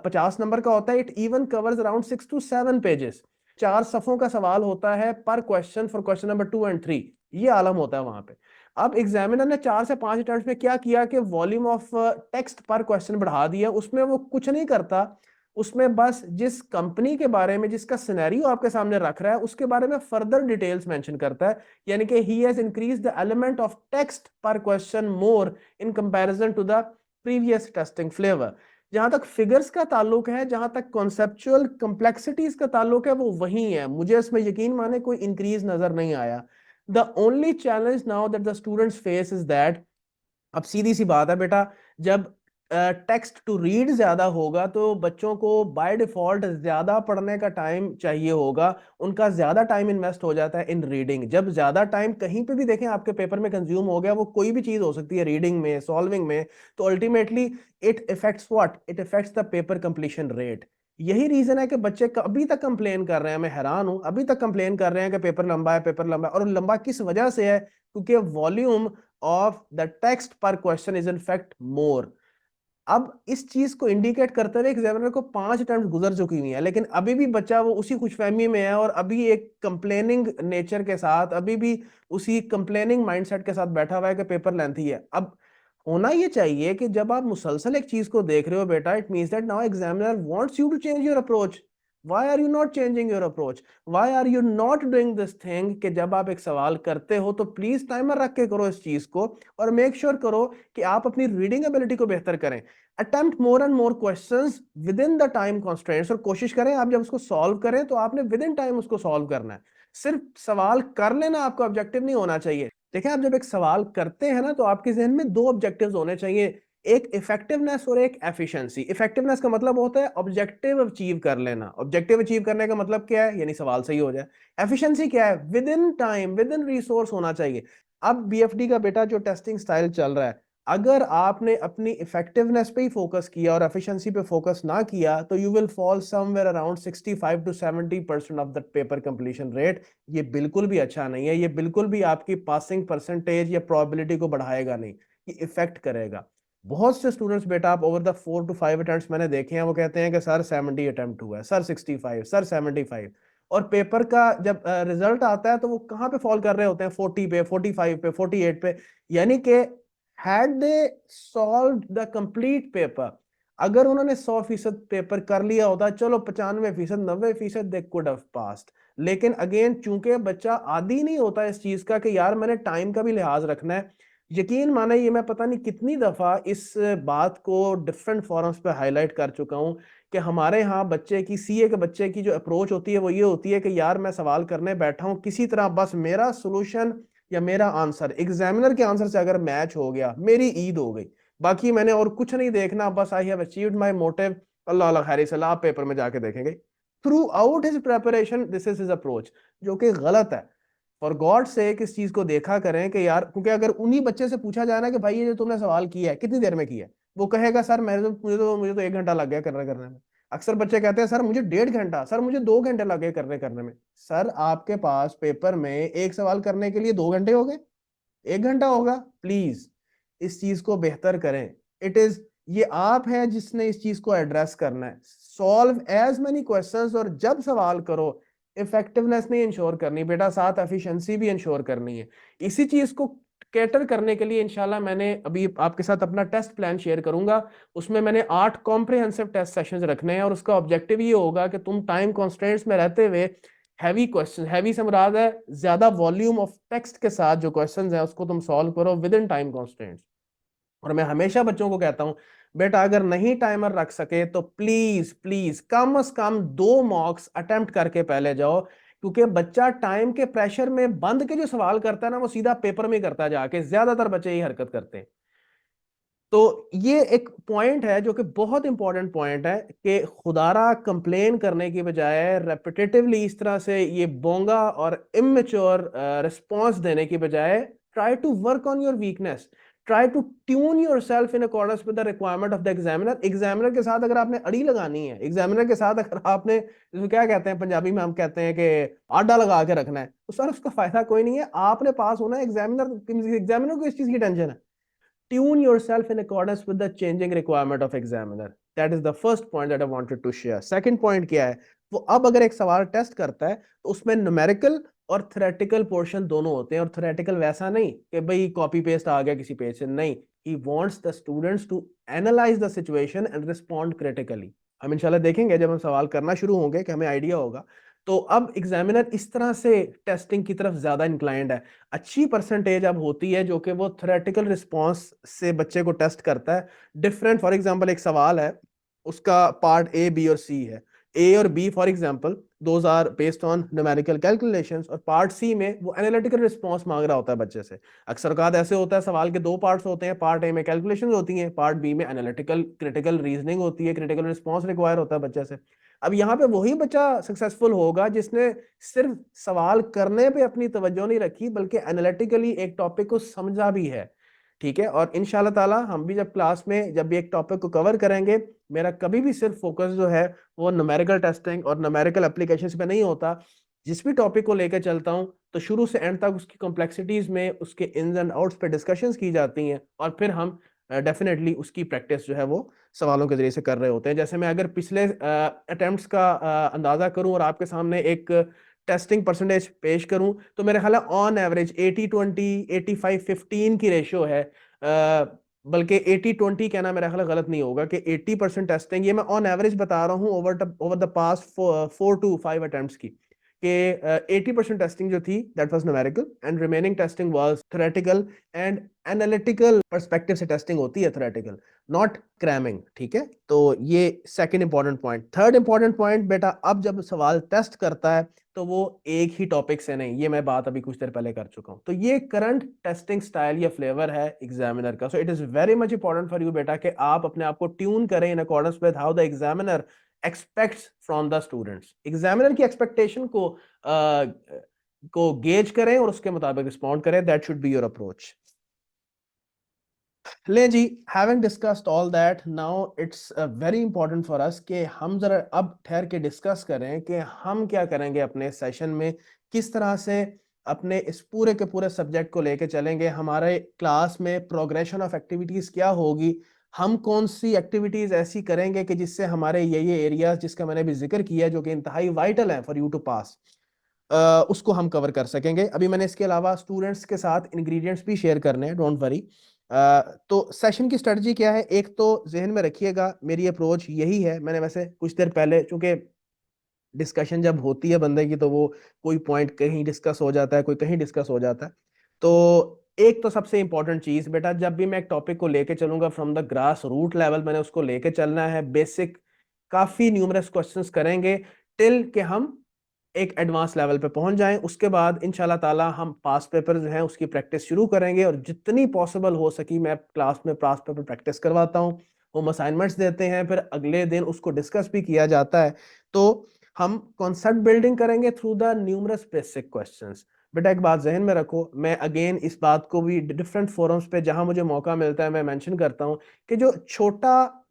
A: 50 नंबर का होता है, it even covers around 6 to 7 pages. 4 सफ़ों का सवाल होता है पर question for question number 2 and 3। ये आलम होता है वहां पे। अब एग्जामिनर ने 4 से 5 अटेम्प्ट में क्या किया कि volume of text per question बढ़ा दिया। उसमें वो कुछ नहीं करता, उसमें बस जिस कंपनी के बारे में, जिसका सिनेरियो आपके सामने रख रहा है, उसके बारे में फर्दर डिटेल्स मेंशन करता है। यानी कि he has increase the element of text per question more in comparison to the previous testing flavour. जहां तक फिगर्स का ताल्लुक है, जहां तक कॉन्सेप्चुअल कॉम्प्लेक्सिटीज का ताल्लुक है, वो वही है। मुझे इसमें यकीन माने कोई इंक्रीज नजर नहीं आया। The only challenge now that the students face is that, अब सीधी सी बात है बेटा, जब टेक्स्ट टू रीड ज्यादा होगा तो बच्चों को बाय डिफॉल्ट ज्यादा पढ़ने का टाइम चाहिए होगा। उनका ज्यादा टाइम इन्वेस्ट हो जाता है इन रीडिंग। जब ज्यादा टाइम कहीं पे भी देखें आपके पेपर में कंज्यूम हो गया, वो कोई भी चीज हो सकती है, रीडिंग में, सॉल्विंग में, तो ultimately it effects what, it effects the paper completion rate. यही रीजन है कि बच्चे अभी तक कंप्लेन कर रहे हैं, मैं हैरान हूं, अभी तक कंप्लेन कर रहे हैं कि पेपर लंबा है, पेपर लंबा है। और लंबा किस वजह से है? क्योंकि volume of the text per question is in fact मोर। अब इस चीज को इंडिकेट करते हुए एग्जामिनर को 5 अटेम्प्ट गुजर चुकी हुई है, लेकिन अभी भी बच्चा वो उसी खुशफहमी में है और अभी एक कंप्लेनिंग नेचर के साथ, अभी भी उसी कंप्लेनिंग माइंडसेट के साथ बैठा हुआ है कि पेपर लेंथी है। अब होना ये चाहिए कि जब आप मुसलसल एक चीज को देख रहे हो बेटा, it means that now examiner wants you to change your approach. Why are you not changing your approach? Why are you not doing this thing कि जब आप एक सवाल करते हो तो प्लीज टाइमर रख के करो इस चीज को, और मेक श्योर करो कि आप अपनी रीडिंग एबिलिटी को बेहतर करें। Attempt more and more questions with in the time constraints, और कोशिश करें आप जब उसको सॉल्व करें तो आपने विद इन टाइम उसको सॉल्व करना है। सिर्फ सवाल कर लेना आपका ऑब्जेक्टिव नहीं होना चाहिए। देखिए, आप जब एक सवाल करते हैं ना, तो आपके जहन में 2 ऑब्जेक्टिव्स होने चाहिए, एक इफेक्टिवनेस और एक एफिशिएंसी। इफेक्टिवनेस का मतलब होता है ऑब्जेक्टिव अचीव कर लेना। ऑब्जेक्टिव अचीव करने का मतलब क्या है? यानी सवाल सही हो जाए। एफिशिएंसी क्या है? With in time, with in resource होना चाहिए। अब BFD का बेटा जो टेस्टिंग स्टाइल चल रहा है, अगर आपने अपनी इफेक्टिवनेस पे ही फोकस किया और एफिशिएंसी पे फोकस ना किया, तो you will fall somewhere around 65 to 70% of the paper completion rate. ये बिल्कुल भी अच्छा नहीं है, ये बिल्कुल भी आपकी पासिंग परसेंटेज या प्रोबेबिलिटी को बढ़ाएगा नहीं, ये इफेक्ट करेगा। बहुत से स्टूडेंट्स बेटा, आप ओवर द 4 to 5 अटेम्प्ट मैंने देखे हैं, वो कहते हैं कि सर 70 अटेम्प्ट हुआ है, सर 65, सर 75, और पेपर का जब रिजल्ट आता है तो वो कहाँ पे फॉल कर रहे होते हैं? 40 पे, 45 पे, 48 पे। यानी कि had they solve the complete paper, अगर उन्होंने 100% पेपर कर लिया होता, चलो 95%, 90% दे कुड हैव पास्ड। लेकिन अगेन, चूंकि बच्चा आदी नहीं होता इस चीज का कि यार मैंने टाइम का भी लिहाज रखना है। यकीन माने, ये मैं पता नहीं कितनी दफा इस बात को डिफरेंट फोरम्स पे हाईलाइट कर चुका हूं कि हमारे यहाँ बच्चे की, CA के बच्चे की जो अप्रोच होती है वो ये होती है कि यार मैं सवाल करने बैठा हूं, किसी तरह बस मेरा सोल्यूशन या मेरा आंसर एग्जामिनर के आंसर से अगर मैच हो गया, मेरी ईद हो गई। बाकी मैंने और कुछ नहीं देखना, बस I have achieved my motive, अल्लाह अल्लाह खैर सलाह, आप पेपर में जाके देखेंगे। Throughout his preparation this is his approach, जो कि गलत है। फॉर गॉड से इस चीज को देखा करें कि यार, क्योंकि अगर उन्हीं बच्चे से पूछा जाए ना कि भाई ये जो तुमने सवाल किया है कितनी देर में किया है, वो कहेगा सर मुझे तो 1 घंटा लग गया करने में। अक्सर बच्चे कहते हैं सर मुझे 1.5 घंटा, सर मुझे 2 घंटे लगे करने में। सर आपके पास पेपर में एक सवाल करने के लिए 2 घंटे हो गए, 1 घंटा होगा? प्लीज इस चीज को बेहतर करें। इट इज, ये आप हैं जिसने इस चीज को एड्रेस करना है। सॉल्व एज मेनी क्वेश्चंस, और जब सवाल करो इफेक्टिवनेस नहीं इंश्योर करनी बेटा, साथ एफिशिएंसी भी इंश्योर करनी है। इसी चीज को कैटर करने के लिए इंशाल्लाह मैंने अभी आपके साथ अपना टेस्ट प्लान शेयर करूंगा। उसमें मैंने 8 कॉम्प्रिहेंसिव टेस्ट सेशंस रखने हैं, और उसका ऑब्जेक्टिव ये होगा कि तुम टाइम कॉन्स्ट्रेंट्स में रहते हुए हैवी क्वेश्चन, हैवी से मुराद है ज्यादा वॉल्यूम ऑफ टेक्स्ट के साथ जो क्वेश्चंस हैं उसको तुम सॉल्व करो विद इन टाइम कॉन्स्ट्रेंट्स। और मैं हमेशा बच्चों को कहता हूं, बेटा अगर नहीं टाइमर रख सके तो प्लीज प्लीज कम से कम 2 मॉक्स अटेम्प्ट करके पहले जाओ। क्योंकि बच्चा टाइम के प्रेशर में बंद के जो सवाल करता है ना, वो सीधा पेपर में करता है जाके, ज्यादातर बच्चे यही हरकत करते हैं। तो ये एक पॉइंट है जो कि बहुत इंपॉर्टेंट पॉइंट है कि खुदारा कंप्लेन करने की बजाय, रेपिटेटिवली इस तरह से ये बोंगा और इमेच्योर रिस्पॉन्स देने की बजाय, try to work on your weakness. Try to tune yourself in accordance with the requirement of the examiner. Examiner के साथ अगर आपने अड़ी लगानी है, एग्जामिनर के साथ अगर आपने, जिसको क्या कहते हैं पंजाबी में हम कहते हैं कि आडा लगा के रखना है, तो सर उसका फायदा कोई नहीं है। आपने पास होना है, एग्जामिनर को इस चीज की टेंशन है। Tune yourself in accordance with the changing requirement of examiner. That is the first point that I wanted to share. Second point क्या है, वो अब अगर एक सवाल टेस्ट करता है तो उसमें न्यूमेरिकल और थ्योरेटिकल पोर्शन दोनों होते हैं। और थ्योरेटिकल वैसा नहीं कि भाई कॉपी पेस्ट आ गया किसी पेज से, नहीं। He wants the students to analyze the situation and respond critically. हम इंशाल्लाह देखेंगे जब हम सवाल करना शुरू होंगे कि हमें आइडिया होगा। तो अब एग्जामिनर इस तरह से टेस्टिंग की तरफ ज्यादा इंक्लाइंड है। अच्छी परसेंटेज अब होती है जो कि वो थ्योरेटिकल रिस्पॉन्स से बच्चे को टेस्ट करता है। डिफरेंट, फॉर एग्जांपल एक सवाल है, उसका पार्ट ए, बी और सी है। ए और B for example those are based on numerical calculations, और पार्ट सी में वो एनालिटिकल रिस्पॉन्स मांग रहा होता है बच्चे से। अक्सर औकात ऐसे होता है सवाल के दो पार्ट्स होते हैं, पार्ट ए में कैलकुलेशन होती हैं, पार्ट बी में एनालिटिकल क्रिटिकल रीजनिंग होती है, क्रिटिकल रिस्पॉन्स रिक्वायर होता है बच्चे से। अब यहाँ पे वही बच्चा सक्सेसफुल होगा जिसने सिर्फ सवाल करने पे अपनी तवज्जो नहीं रखी, बल्कि एनालिटिकली एक टॉपिक को समझा भी है। ठीक है, और इंशाल्लाह ताला हम भी जब क्लास में जब भी एक टॉपिक को कवर करेंगे, मेरा कभी भी सिर्फ फोकस जो है वो न्यूमेरिकल टेस्टिंग और न्यूमेरिकल एप्लीकेशंस पे नहीं होता। जिस भी टॉपिक को लेकर चलता हूं तो शुरू से एंड तक उसकी कॉम्प्लेक्सिटीज में, उसके इन्स एंड आउट्स पे डिस्कशंस की जाती हैं, और फिर हम डेफिनेटली उसकी प्रैक्टिस जो है वो सवालों के जरिए से कर रहे होते हैं। जैसे मैं अगर पिछले अटेम्प्ट्स का अंदाजा करूं और आपके सामने एक टेस्टिंग परसेंटेज पेश करूं, तो मेरे ख्याल है ऑन एवरेज 80-20, 85-15 की रेशियो है। बल्कि 80-20 कहना मेरा ख्याल गलत नहीं होगा कि 80% टेस्टिंग, ये मैं ऑन एवरेज बता रहा हूँ over the past 4 to 5 attempts की, कि 80% टेस्टिंग जो थी that was numerical and remaining testing was theoretical and analytical perspective से टेस्टिंग होती है, थ्योरेटिकल नॉट क्रैमिंग। ठीक है, तो ये second important point. Third important point, बेटा अब जब सवाल टेस्ट करता है तो वो एक ही टॉपिक से नहीं, ये मैं बात अभी कुछ देर पहले कर चुका हूं। तो ये करंट टेस्टिंग स्टाइल या फ्लेवर है एग्जामिनर का। So it is very much important for you बेटा कि आप अपने आप को ट्यून करें in accordance with how the examiner expects from the students. Examiner की एक्सपेक्टेशन को गेज करें और उसके मुताबिक रिस्पॉन्ड करें। That should be your approach. ले जी, having discussed all that, now it's very important for us कि हम जरा अब ठहर के डिस्कस करें कि हम क्या करेंगे अपने सेशन में, किस तरह से अपने इस पूरे के पूरे सब्जेक्ट को लेके चलेंगे। हमारे क्लास में प्रोग्रेशन ऑफ एक्टिविटीज क्या होगी, हम कौन सी एक्टिविटीज ऐसी करेंगे कि जिससे हमारे ये एरियाज जिसका मैंने भी जिक्र किया जो कि इंतहाई वाइटल है फॉर यू टू पास, उसको हम कवर कर सकेंगे। अभी मैंने इसके अलावा स्टूडेंट्स के साथ इंग्रेडिएंट्स भी शेयर करने हैं, डोंट वरी। तो सेशन की स्ट्रेटजी क्या है, एक तो जहन में रखिएगा मेरी अप्रोच यही है। मैंने वैसे कुछ देर पहले, चूंकि डिस्कशन जब होती है बंदे की तो वो कोई पॉइंट कहीं डिस्कस हो जाता है, कोई कहीं डिस्कस हो जाता है। तो एक तो सबसे इंपॉर्टेंट चीज बेटा, जब भी मैं एक टॉपिक को लेके चलूंगा from the grass root level, मैंने उसको लेके चलना है। बेसिक काफी न्यूमरस क्वेश्चंस करेंगे टिल के हम एक एडवांस लेवल पे पहुंच जाएं। उसके बाद इंशाल्लाह ताला हम पास पेपर जो है उसकी प्रैक्टिस शुरू करेंगे, और जितनी पॉसिबल हो सकी मैं क्लास में पास पेपर प्रैक्टिस करवाता हूं। हम असाइनमेंट्स देते हैं, फिर अगले दिन उसको डिस्कस भी किया जाता है। तो हम कॉन्सेप्ट बिल्डिंग करेंगे through the numerous basic questions. बेटा एक बात जहन में रखो, मैं अगेन इस बात को भी डिफरेंट फोरम्स पे जहां मुझे मौका मिलता है मैं मेंशन करता हूं कि जो छोटा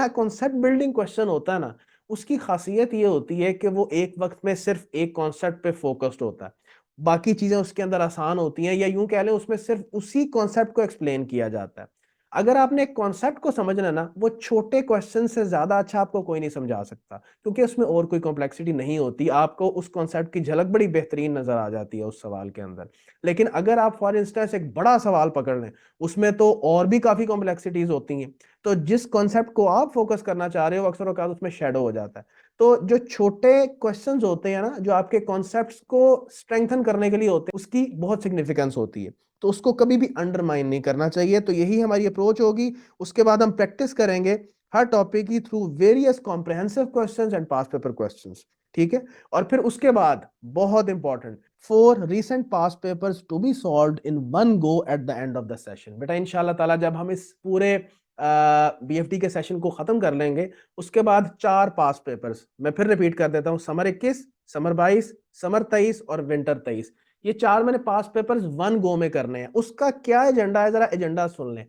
A: कॉन्सेप्ट बिल्डिंग क्वेश्चन होता है ना, उसकी खासियत ये होती है कि वो एक वक्त में सिर्फ एक कॉन्सेप्ट पे फोकस्ड होता है। बाकी चीजें उसके अंदर आसान होती हैं, या यूं कह लें उसमें सिर्फ उसी कॉन्सेप्ट को एक्सप्लेन किया जाता है। अगर आपने एक कॉन्सेप्ट को समझना ना, वो छोटे क्वेश्चन से ज्यादा अच्छा आपको कोई नहीं समझा सकता, क्योंकि उसमें और कोई कॉम्प्लेक्सिटी नहीं होती। आपको उस कॉन्सेप्ट की झलक बड़ी बेहतरीन नजर आ जाती है उस सवाल के अंदर। लेकिन अगर आप फॉर इंस्टेंस एक बड़ा सवाल पकड़ लें, उसमें तो और भी काफी कॉम्प्लेक्सिटीज होती हैं। तो जिस कॉन्सेप्ट को आप फोकस करना चाह रहे हो अक्सर औकात उसमें शेडो हो जाता है। तो जो छोटे क्वेश्चंस होते हैं ना, जो आपके कॉन्सेप्ट्स को स्ट्रेंथन करने के लिए होते हैं, उसकी बहुत सिग्निफिकेंस होती है। तो उसको कभी भी अंडरमाइन नहीं करना चाहिए। तो यही हमारी अप्रोच होगी। उसके बाद हम प्रैक्टिस करेंगे हर टॉपिक की through various comprehensive questions and past paper questions. ठीक है, और फिर उसके बाद बहुत important 4 recent past papers to be solved in one go at the end of the session। बेटा इंशाल्लाह ताला जब हम इस पूरे बीएफटी के सेशन को खत्म कर लेंगे, उसके बाद 4 पास पेपर्स, मैं फिर रिपीट कर देता हूं, समर 21, समर 22, समर 23 और विंटर 23। ये 4 मैंने पास पेपर्स वन गो में करने हैं। उसका क्या एजेंडा है, जरा एजेंडा सुन लें।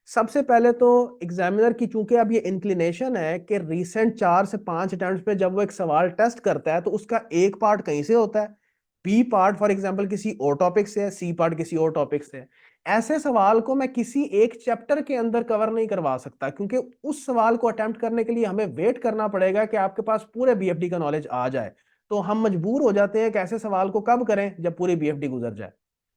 A: सबसे पहले तो एग्जामिनर की चूंकि अब ये इंक्लिनेशन है कि रीसेंट 4 से 5 अटेम्प्ट पे जब वो एक सवाल टेस्ट करता है तो उसका एक पार्ट कहीं से होता है, बी पार्ट फॉर एग्जांपल किसी और टॉपिक से है, सी पार्ट किसी और टॉपिक से है। ऐसे सवाल को मैं किसी एक चैप्टर के अंदर कवर नहीं करवा सकता, क्योंकि उस सवाल को अटेम्प्ट करने के लिए हमें वेट करना पड़ेगा कि आपके पास पूरे बीएफडी का नॉलेज आ जाए। तो हम मजबूर हो जाते हैं कि ऐसे सवाल को कब करें, जब पूरी बीएफडी गुजर जाए।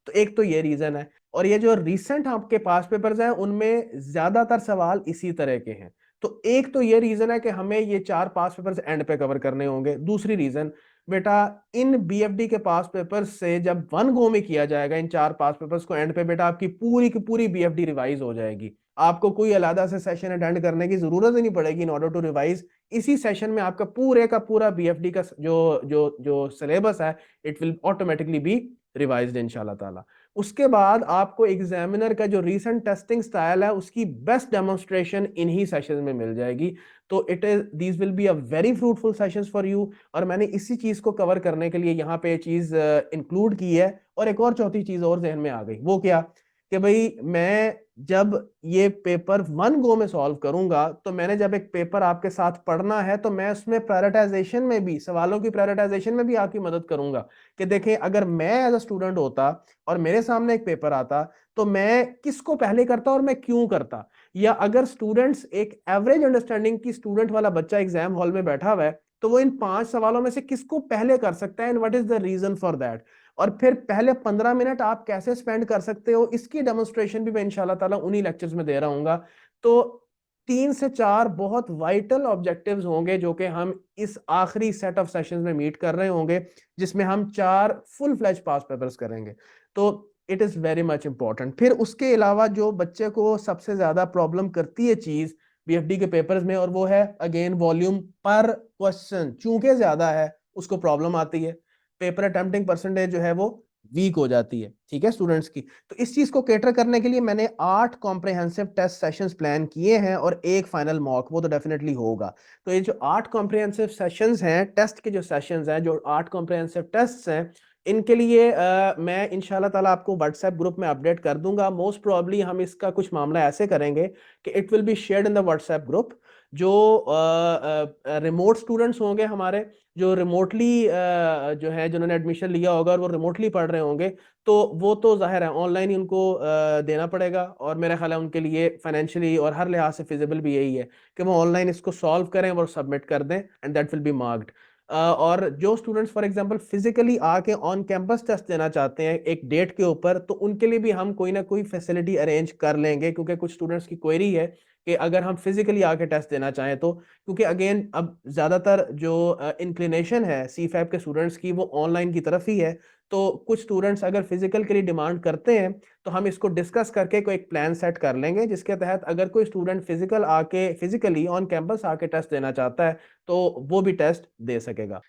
A: तो एक तो ये रीजन है। और ये जो रिसेंट आपके पास पेपर्स हैं उनमें ज्यादातर सवाल इसी तरह के हैं। तो एक तो ये रीजन है कि हमें ये 4 पास पेपर्स एंड पे कवर करने होंगे। दूसरी रीजन, बेटा इन बीएफडी के पास पेपर्स से जब वन गो में किया जाएगा इन 4 पास पेपर्स को, एंड पे बेटा आपकी पूरी की पूरी बीएफडी रिवाइज हो जाएगी। आपको कोई अलग से सेशन अटेंड करने की जरूरत ही नहीं पड़ेगी इन ऑर्डर टू रिवाइज। इसी सेशन में आपका पूरे का पूरा बीएफडी का जो जो जो सिलेबस है, it will automatically be revised इंशाल्लाह ताला। उसके बाद आपको एग्जामिनर का जो रीसेंट टेस्टिंग स्टाइल है उसकी बेस्ट डेमोन्स्ट्रेशन इन्हीं सेशन में मिल जाएगी। तो it is these will be a very fruitful sessions for you. और मैंने इसी चीज को कवर करने के लिए यहाँ पे चीज इंक्लूड की है। और एक और चौथी चीज और जहन में आ गई, वो क्या कि भाई मैं जब ये पेपर वन गो में सॉल्व करूंगा तो मैंने जब एक पेपर आपके साथ पढ़ना है तो मैं उसमें प्रायोरिटाइजेशन में भी, सवालों की प्रायोरिटाइजेशन में भी आपकी मदद करूंगा। कि देखें, अगर मैं एज अ स्टूडेंट होता और मेरे सामने एक पेपर आता तो मैं किसको पहले करता और मैं क्यों करता। या अगर स्टूडेंट्स, एक एवरेज अंडरस्टैंडिंग की स्टूडेंट वाला बच्चा एग्जाम हॉल में बैठा हुआ है, तो वो इन 5 सवालों में से किसको पहले कर सकता है and what is the reason for that. और फिर पहले 15 मिनट आप कैसे स्पेंड कर सकते हो, इसकी डेमोन्स्ट्रेशन भी मैं इंशाल्लाह ताला उन्हीं लेक्चर्स में दे रहा हूँ। तो 3 से 4 बहुत वाइटल ऑब्जेक्टिव्स होंगे जो कि हम इस आखिरी सेट ऑफ सेशंस में मीट कर रहे होंगे, जिसमें हम 4 फुल फ्लैश पास पेपर्स करेंगे। तो it is very much important. फिर उसके अलावा जो बच्चे को सबसे ज्यादा प्रॉब्लम करती है चीज बीएफडी के पेपर्स में, और वो है अगेन वॉल्यूम पर क्वेश्चन चूंकि ज्यादा है, उसको प्रॉब्लम आती है। पेपर अटेम्प्टिंग परसेंटेज जो है वो वीक हो जाती है, ठीक है, स्टूडेंट्स की। तो इस चीज को कैटर करने के लिए मैंने 8 कॉम्प्रिहेंसिव टेस्ट सेशंस प्लान किए हैं और एक फाइनल मॉक, वो तो डेफिनेटली होगा। तो ये जो 8 कॉम्प्रिहेंसिव सेशंस हैं, टेस्ट के जो सेशंस हैं, जो 8 कॉम्प्रिहेंसिव टेस्ट हैं, इनके लिए मैं इंशाल्लाह ताला आपको व्हाट्सएप ग्रुप में अपडेट कर दूंगा। मोस्ट प्रोबेबली हम इसका कुछ मामला ऐसे करेंगे कि it will be shared in the WhatsApp group. जो रिमोट स्टूडेंट्स होंगे हमारे, जो रिमोटली जो है जिन्होंने एडमिशन लिया होगा और वो रिमोटली पढ़ रहे होंगे, तो वो तो जाहिर है ऑनलाइन ही उनको देना पड़ेगा। और मेरा ख्याल है उनके लिए फाइनेंशियली और हर लिहाज से फिजिबल भी यही है कि वो ऑनलाइन इसको सॉल्व करें और सबमिट कर दें, and that will be marked. और जो स्टूडेंट्स फॉर एग्जांपल फिजिकली आके ऑन कैंपस टेस्ट देना चाहते हैं एक डेट के ऊपर, तो उनके लिए भी हम कोई ना कोई फैसिलिटी अरेंज कर लेंगे, क्योंकि कुछ स्टूडेंट्स की क्वेरी है कि अगर हम फिजिकली आके टेस्ट देना चाहें तो। क्योंकि अगेन अब ज्यादातर जो इंक्लिनेशन है सी फैब के स्टूडेंट्स की वो ऑनलाइन की तरफ ही है। तो कुछ स्टूडेंट्स अगर फिजिकल के लिए डिमांड करते हैं तो हम इसको डिस्कस करके कोई एक प्लान सेट कर लेंगे, जिसके तहत अगर कोई स्टूडेंट फिजिकली ऑन कैंपस आके टेस्ट देना चाहता है तो वो भी टेस्ट दे सकेगा।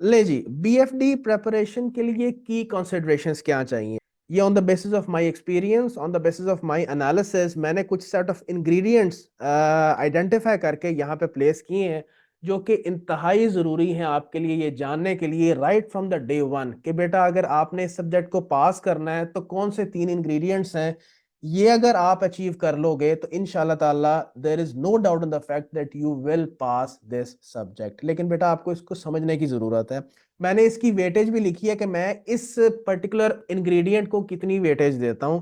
A: ले जी, बीएफडी प्रेपरेशन के लिए की कंसिडरेशंस क्या चाहिए। ये on the basis of my experience, on the basis of my analysis, मैंने कुछ सेट ऑफ इंग्रेडिएंट्स आइडेंटिफाई करके यहाँ पे प्लेस किए हैं, जो कि इंतहाई ज़रूरी हैं आपके लिए ये जानने के लिए right from the day one कि बेटा अगर आपने इस सब्जेक्ट को पास करना है तो कौन से 3 इंग्रेडिएंट्स हैं। ये अगर आप अचीव कर लोगे तो इंशाल्लाह ताला there is no doubt in the fact that you will pass this subject. लेकिन बेटा आपको इसको समझने की जरूरत है। मैंने इसकी वेटेज भी लिखी है कि मैं इस पर्टिकुलर इंग्रेडिएंट को कितनी वेटेज देता हूं।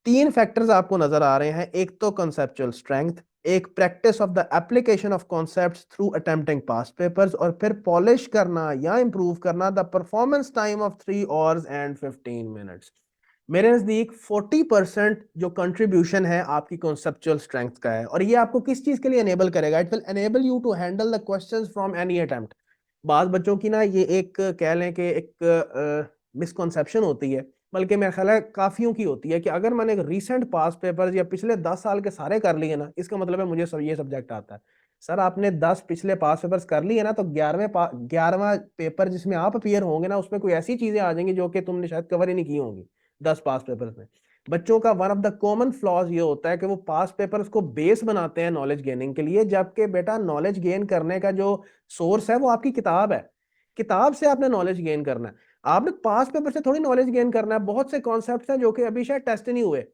A: 3 फैक्टर्स आपको नजर आ रहे हैं, एक तो कंसेप्चुअल स्ट्रेंथ, एक practice of the application of concepts through attempting past papers, और फिर पॉलिश करना या इंप्रूव करना the performance time of 3 hours and 15 minutes। मेरे नजदीक 40% जो कंट्रीब्यूशन है आपकी कॉन्सेप्चुअल स्ट्रेंथ का है। और ये आपको किस चीज के लिए एनेबल करेगा, it will enable you to handle the questions from any attempt. बाज बच्चों की ना ये एक कह लें कि एक मिसकॉन्सेप्शन होती है, बल्कि मेरा ख्याल है काफियों की होती है, कि अगर मैंने रीसेंट पास पेपर्स या पिछले 10 साल के सारे कर लिए ना, इसका मतलब है मुझे सब ये सब्जेक्ट आता है। सर आपने 10 पिछले पास पेपर्स कर लिए ना, तो 11वां पेपर जिसमें आप अपीयर होंगे ना, उसमें कोई ऐसी चीजें आ जाएंगी जो कि तुमने शायद कवर ही नहीं की होंगी 10 पास पेपर्स में। बच्चों का one of the common flaws ये होता है कि वो पास पेपर्स को बेस बनाते हैं नॉलेज गेनिंग के लिए, जबकि बेटा नॉलेज गेन करने का जो सोर्स है वो आपकी किताब है। किताब से आपने नॉलेज गेन करना है, आपने पास पेपर से थोड़ी नॉलेज गेन करना है। बहुत से कॉन्सेप्ट्स हैं जो कि अभी शायद टेस्ट नहीं हुए।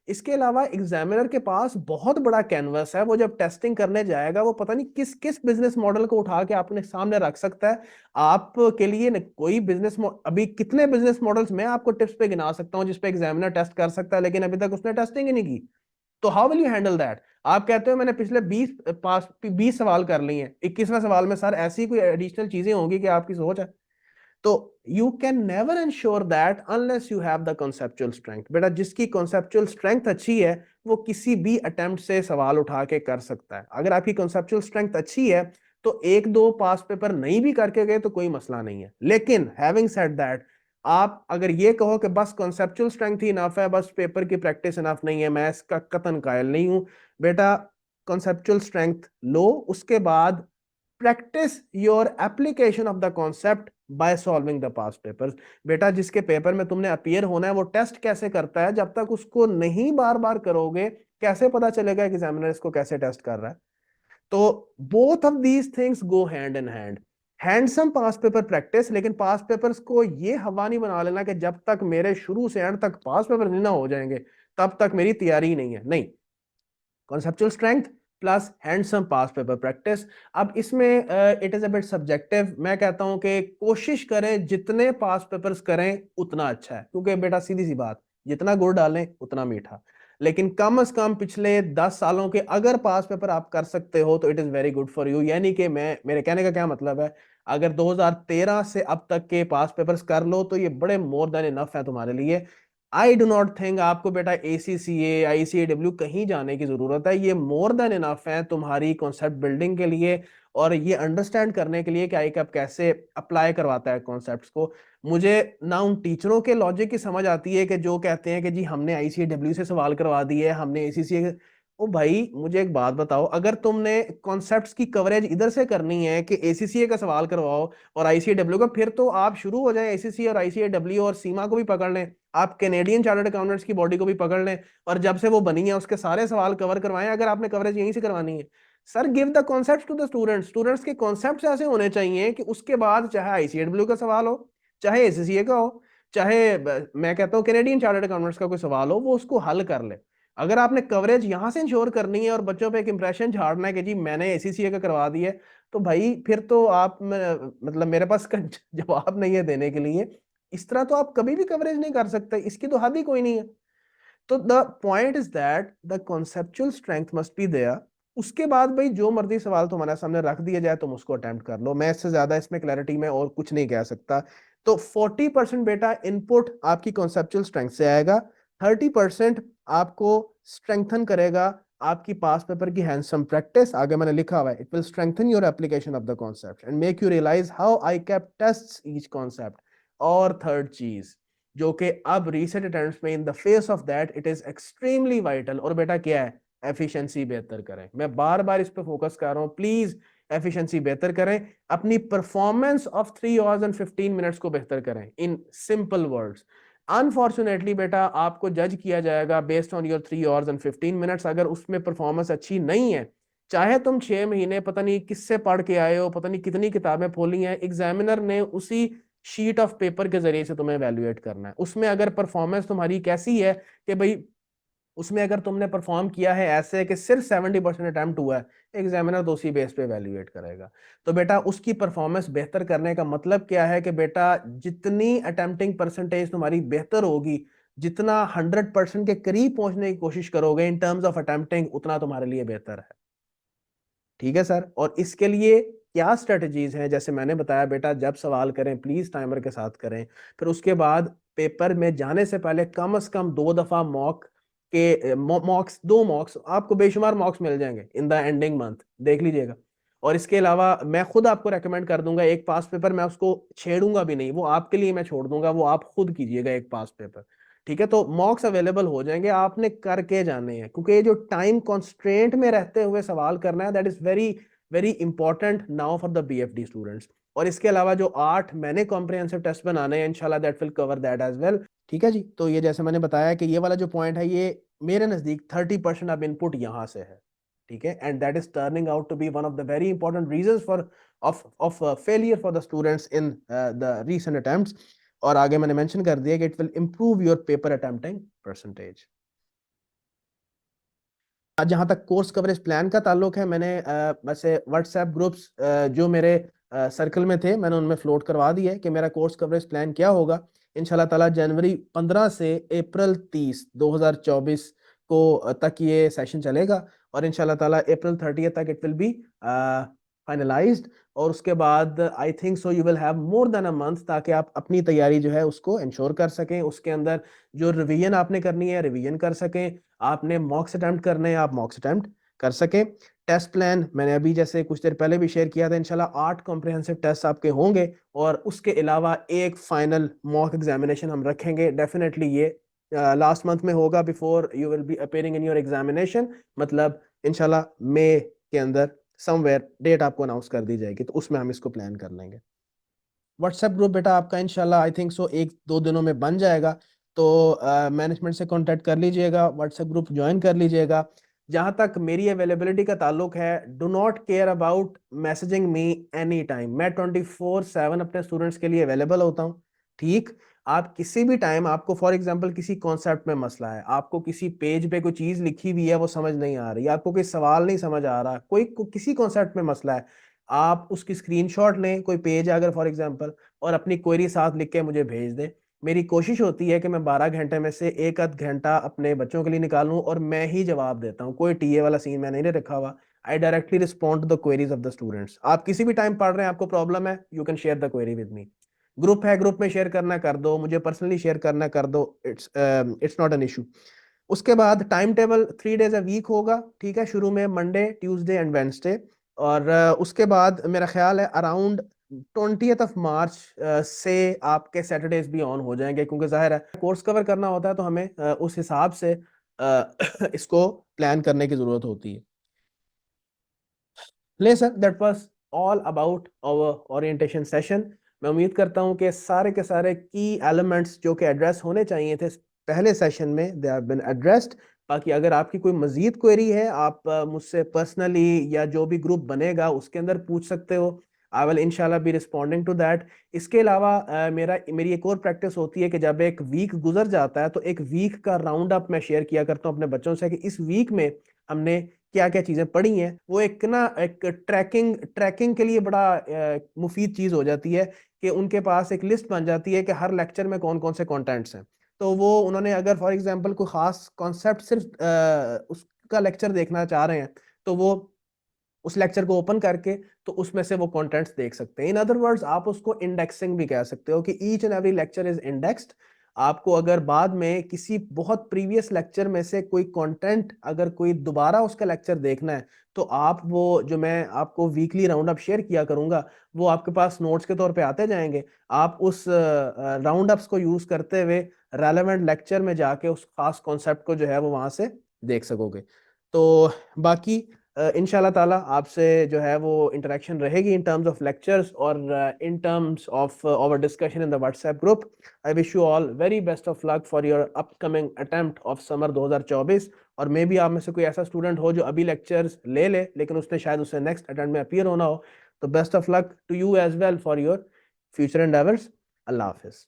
A: इसके अलावा एग्जामिनर के पास बहुत बड़ा कैनवस है, वो जब टेस्टिंग करने जाएगा वो पता नहीं किस किस बिजनेस मॉडल को उठा के अपने सामने रख सकता है। आपके लिए कोई बिजनेस, अभी कितने बिजनेस मॉडल्स मैं आपको टिप्स पे गिना सकता हूं जिस पे एग्जामिनर टेस्ट कर सकता है, लेकिन अभी तक उसने टेस्टिंग ही नहीं की। तो how will you handle that? आप कहते हो मैंने पिछले 20 सवाल कर लिए हैं, 21वें सवाल में सर ऐसी कोई एडिशनल चीजें होंगी कि आपकी सोच है। तो you can never ensure that unless you have the conceptual strength. बेटा जिसकी कॉन्सेप्चुअल स्ट्रेंथ अच्छी है वो किसी भी अटेम्प्ट से सवाल उठा के कर सकता है। अगर आपकी कॉन्सेप्चुअल स्ट्रेंथ अच्छी है तो एक दो पास पेपर नहीं भी करके गए तो कोई मसला नहीं है। लेकिन हैविंग सेड दैट, आप अगर ये कहो कि बस कॉन्सेप्चुअल स्ट्रेंथ ही इनफ है, बस पेपर की प्रैक्टिस इनफ नहीं है, मैं इसका कतन कायल नहीं हूं। बेटा कॉन्सेप्चुअल स्ट्रेंथ लो, उसके बाद practice your application of the concept by solving the past papers. बेटा जिसके पेपर में तुमने अपीयर होना है वो टेस्ट कैसे करता है, जब तक उसको नहीं बार बार करोगे कैसे पता चलेगा कि एग्जामिनर इसको कैसे टेस्ट कर रहा है? तो both of these things go hand in hand. Handsome pass paper practice, लेकिन पास पेपर्स को ये हवा नहीं बना लेना कि जब तक मेरे शुरू से एंड तक पास पेपर नहीं ना हो जाएंगे तब तक मेरी तैयारी ही नहीं है। नहीं, कॉन्सेप्चुअल स्ट्रेंथ प्लस हैंडसम पास पेपर प्रैक्टिस। अब इसमें it is a bit subjective. मैं कहता हूं कि कोशिश करें जितने पास पेपर्स करें उतना अच्छा है, क्योंकि बेटा सीधी सी बात, जितना गुड़ डालें उतना मीठा। लेकिन कम से कम पिछले 10 सालों के अगर पास पेपर आप कर सकते हो तो it is very good for you. यानी कि मैं, मेरे कहने का क्या मतलब है, अगर 2013 से अब तक के पास पेपर्स कर लो तो ये बड़े मोर देन इनफ है तुम्हारे लिए। आई डू नॉट थिंक आपको बेटा ACCA ICAW कहीं जाने की जरूरत है। ये मोर देन इनफ है तुम्हारी कॉन्सेप्ट बिल्डिंग के लिए और ये अंडरस्टैंड करने के लिए कि आई कैप कैसे अप्लाई करवाता है कॉन्सेप्ट्स को। मुझे ना उन टीचरों के लॉजिक की समझ आती है कि जो कहते हैं कि जी हमने ICAW से सवाल करवा दिए, हमने ACCA। ओ भाई मुझे एक बात बताओ, अगर तुमने कॉन्सेप्ट्स की कवरेज इधर से करनी है कि ACCA का सवाल करवाओ और ICAW का, फिर तो आप शुरू हो जाए ACCA और ICAW और सीमा को भी पकड़ लें, आप कैनेडियन चार्टर्ड अकाउंटेंट्स की बॉडी को भी पकड़ लें और जब से वो बनी है उसके सारे सवाल कवर करवाएं, अगर आपने कवरेज यहीं से करवानी है। Sir give the concept to the students. Students के कॉन्सेप्ट ऐसे होने चाहिए कि उसके बाद चाहे ICAW का सवाल हो, चाहे ACCA का हो, चाहे मैं कहता हूँ कैनेडियन चार्टर्ड अकाउंटेंट्स का कोई सवाल हो, वो उसको हल कर ले। अगर आपने कवरेज यहां से इंश्योर करनी है और बच्चों पे एक इंप्रेशन झाड़ना है कि जी मैंने ACCA का करवा दिया है, तो भाई फिर तो आप मतलब मेरे पास जवाब नहीं है देने के लिए। इस तरह तो आप कभी भी कवरेज नहीं कर सकते, इसकी तो हद ही कोई नहीं है। तो the point is that the conceptual strength must be there. उसके बाद भाई जो मर्जी सवाल तुम्हारे सामने रख दिया जाए तुम उसको अटेम्प्ट कर लो। मैं इससे ज्यादा इसमें क्लैरिटी में और कुछ नहीं कह सकता। तो 40% बेटा इनपुट आपकी कॉन्सेप्चुअल स्ट्रेंथ से आएगा, 30% आपको स्ट्रेंथन करेगा आपकी पास पेपर की हैंडसम प्रैक्टिस। आगे मैंने लिखा हुआ है it will strengthen your application of the concept and make you realise how ICAP tests each concept. और थर्ड चीज जो कि अब रीसेंट अटेम्प्ट्स में in the face of that it is extremely vital, और बेटा क्या है, एफिशिएंसी बेहतर करें। मैं बार बार इस पे फोकस कर रहा हूं, प्लीज एफिशिएंसी बेहतर करें, अपनी performance of 3 hours and 15 minutes को बेहतर करें। इन सिंपल वर्ड्स, अनफॉर्चुनेटली बेटा आपको जज किया जाएगा based on your 3 hours and 15 minutes। अगर उसमें परफॉर्मेंस अच्छी नहीं है, चाहे तुम 6 महीने पता नहीं किससे पढ़ के आए हो, पता नहीं कितनी किताबें खोली हैं, एग्जामिनर ने उसी शीट ऑफ पेपर के जरिए से तुम्हें एवेल्युएट करना है। उसमें अगर परफॉर्मेंस तुम्हारी कैसी है कि भाई उसमें अगर तुमने परफॉर्म किया है ऐसे कि सिर्फ 70% अटेम्प्ट हुआ है, एग्जामिनर तो उसी बेस पे एवेल्युएट करेगा। तो बेटा उसकी परफॉर्मेंस बेहतर करने का मतलब क्या है कि बेटा जितनी अटेम्प्टिंग परसेंटेज तुम्हारी बेहतर होगी, जितना 100% के करीब पहुंचने की कोशिश करोगे इन टर्म्स ऑफ अटेम्प्टिंग, उतना तुम्हारे लिए बेहतर है। ठीक है सर, और इसके लिए क्या स्ट्रेटजीज हैं, जैसे मैंने बताया बेटा जब सवाल करें प्लीज टाइमर के साथ करें। फिर उसके बाद पेपर में जाने से पहले कम से कम 2 दफा मॉक्स 2 मॉक्स आपको बेशुमार मॉक्स मिल जाएंगे इन द एंडिंग मंथ, देख लीजिएगा। और इसके अलावा मैं खुद आपको रेकमेंड कर दूंगा एक पास पेपर, मैं उसको छेड़ूंगा भी नहीं, वो आपके लिए मैं छोड़ दूंगा, वो आप खुद कीजिएगा एक पास पेपर। ठीक है, तो मॉक्स अवेलेबल हो जाएंगे, आपने करके जाने हैं, क्योंकि ये जो टाइम कॉन्स्ट्रेंट में रहते हुए सवाल करना है that is very very important now for the BFD students. और इसके अलावा जो 8 मैंने कॉम्प्रिहेंसिव टेस्ट बनाने हैं इंशाल्लाह that will cover that as well. ठीक है जी, तो ये जैसे मैंने बताया कि ये वाला जो पॉइंट है ये मेरे नजदीक 30% अब इनपुट यहाँ से है। ठीक है, and that is turning out to be one of the very important reasons for of failure for the students in the recent attempts. और आगे मैंने मेंशन कर दिया कि it will improve your paper attempting percentage. जहाँ तक कोर्स कवरेज प्लान का ताल्लुक है, मैंने वैसे व्हाट्सएप ग्रुप्स जो मेरे सर्कल में थे, मैंने उनमें फ्लोट करवा दिया है कि मेरा कोर्स कवरेज प्लान क्या होगा। इंशाल्लाह ताला जनवरी 15 से अप्रैल 30 2024 को तक ये सेशन चलेगा, और इंशाल्लाह ताला अप्रैल 30 तक इट विल बी फाइनलाइज्ड। और उसके बाद I think so you will have more than a month, ताकि आप अपनी तैयारी जो है उसको इंश्योर कर सकें। उसके अंदर जो रिवीजन आपने करनी है रिवीजन कर सकें, आपने मॉक्स अटेम्प्ट करने हैं आप मॉक्स अटेम्प्ट कर सके। टेस्ट प्लान मैंने अभी जैसे कुछ देर पहले भी शेयर किया था, इंशाल्लाह 8 कॉम्प्रिहेंसिव टेस्ट आपके होंगे, और उसके अलावा एक फाइनल मॉक एग्जामिनेशन हम रखेंगे डेफिनेटली। ये लास्ट मंथ में होगा, before you will B appearing in your examination, मतलब इंशाल्लाह मई के अंदर समवेयर डेट आपको अनाउंस कर दी जाएगी, तो उसमें हम इसको प्लान कर लेंगे। व्हाट्सएप ग्रुप बेटा आपका इंशाल्लाह आई थिंक सो 1-2 दिनों में बन जाएगा, तो मैनेजमेंट से कांटेक्ट कर लीजिएगा, व्हाट्सएप ग्रुप ज्वाइन कर लीजिएगा। जहां तक मेरी अवेलेबिलिटी का ताल्लुक है, do not care about messaging me any time. मैं 24/7 अपने स्टूडेंट्स के लिए अवेलेबल होता हूँ। ठीक, आप किसी भी टाइम, आपको फॉर एग्जांपल किसी कॉन्सेप्ट में मसला है, आपको किसी पेज पे कोई चीज लिखी हुई है वो समझ नहीं आ रही, आपको कोई सवाल नहीं समझ आ रहा, किसी कॉन्सेप्ट में मसला है, आप उसकी स्क्रीनशॉट लें, कोई पेज है अगर फॉर एग्जांपल, और अपनी क्वेरी साथ लिख के मुझे भेज दें। मेरी कोशिश होती है कि मैं 12 घंटे में से एक आध घंटा अपने बच्चों के लिए निकालूं, और मैं ही जवाब देता हूं, कोई टीए वाला सीन मैं नहीं रखा हुआ। I directly respond to the queries of the students. आप किसी भी टाइम पढ़ रहे हैं, आपको प्रॉब्लम है, you can share the query with me. Group है, ग्रुप में शेयर करना कर दो, मुझे पर्सनली शेयर करना कर दो, इट्स नॉट एन इशू। उसके बाद time table 3 days a week होगा, ठीक है, शुरू में मंडे ट्यूसडे एंड वेंसडे, और उसके बाद मेरा ख्याल है अराउंड 20th of March से आपके सैटरडेज भी ऑन हो जाएंगे, क्योंकि जाहिर है कोर्स कवर करना होता है, तो हमें उस हिसाब से इसको प्लान करने की जरूरत होती है। ले sir, that was all about our orientation session. मैं उम्मीद करता हूं कि सारे के सारे की एलिमेंट्स जो कि एड्रेस होने चाहिए थे पहले सेशन में, दे हैव बीन एड्रेस्ड। बाकी अगर आपकी कोई मजीद क्वेरी है, आप मुझसे पर्सनली या जो भी ग्रुप बनेगा उसके अंदर पूछ सकते हो। आई विल इंशाल्लाह बी रिस्पॉन्डिंग टू दैट। इसके अलावा मेरी एक और प्रैक्टिस होती है कि जब एक वीक गुजर जाता है, तो एक वीक का राउंड अप मैं शेयर किया करता हूँ अपने बच्चों से, कि इस वीक में हमने क्या क्या चीजें पढ़ी हैं। वो एक ट्रैकिंग ट्रैकिंग के लिए बड़ा मुफीद चीज हो जाती है, कि उनके पास एक लिस्ट बन जाती है कि हर लेक्चर में कौन कौन से कंटेंट्स हैं। तो वो उन्होंने अगर फॉर एग्जांपल कोई खास कॉन्सेप्ट सिर्फ उसका लेक्चर देखना चाह रहे हैं, तो वो उस लेक्चर को ओपन करके तो उसमें से वो कंटेंट्स देख सकते हैं। इन अदर वर्ड्स आप उसको इंडेक्सिंग भी कह सकते हो, कि each and every lecture is indexed. आपको अगर बाद में किसी बहुत प्रीवियस लेक्चर में से कोई कंटेंट, अगर कोई दोबारा उसका लेक्चर देखना है, तो आप वो जो मैं आपको वीकली राउंड अप शेयर किया करूंगा, वो आपके पास नोट्स के तौर पे आते जाएंगे। आप उस राउंड अप्स को यूज करते हुए रेलेवेंट लेक्चर में जाके उस खास कॉन्सेप्ट को जो है वो वहां से देख सकोगे। तो बाकी इंशाल्लाह ताला आपसे जो है वो इंटरेक्शन रहेगी इन टर्म्स ऑफ लेक्चर्स, और in terms of our discussion in the WhatsApp group. I wish you all very best of luck for your upcoming attempt of summer 2024। और मे बी आप में से कोई ऐसा स्टूडेंट हो जो अभी लेक्चर्स ले ले, लेकिन उसने शायद उससे नेक्स्ट अटेम्प्ट में अपीयर होना हो, तो best of luck to you as well for your future endeavours. अल्लाह हाफिज।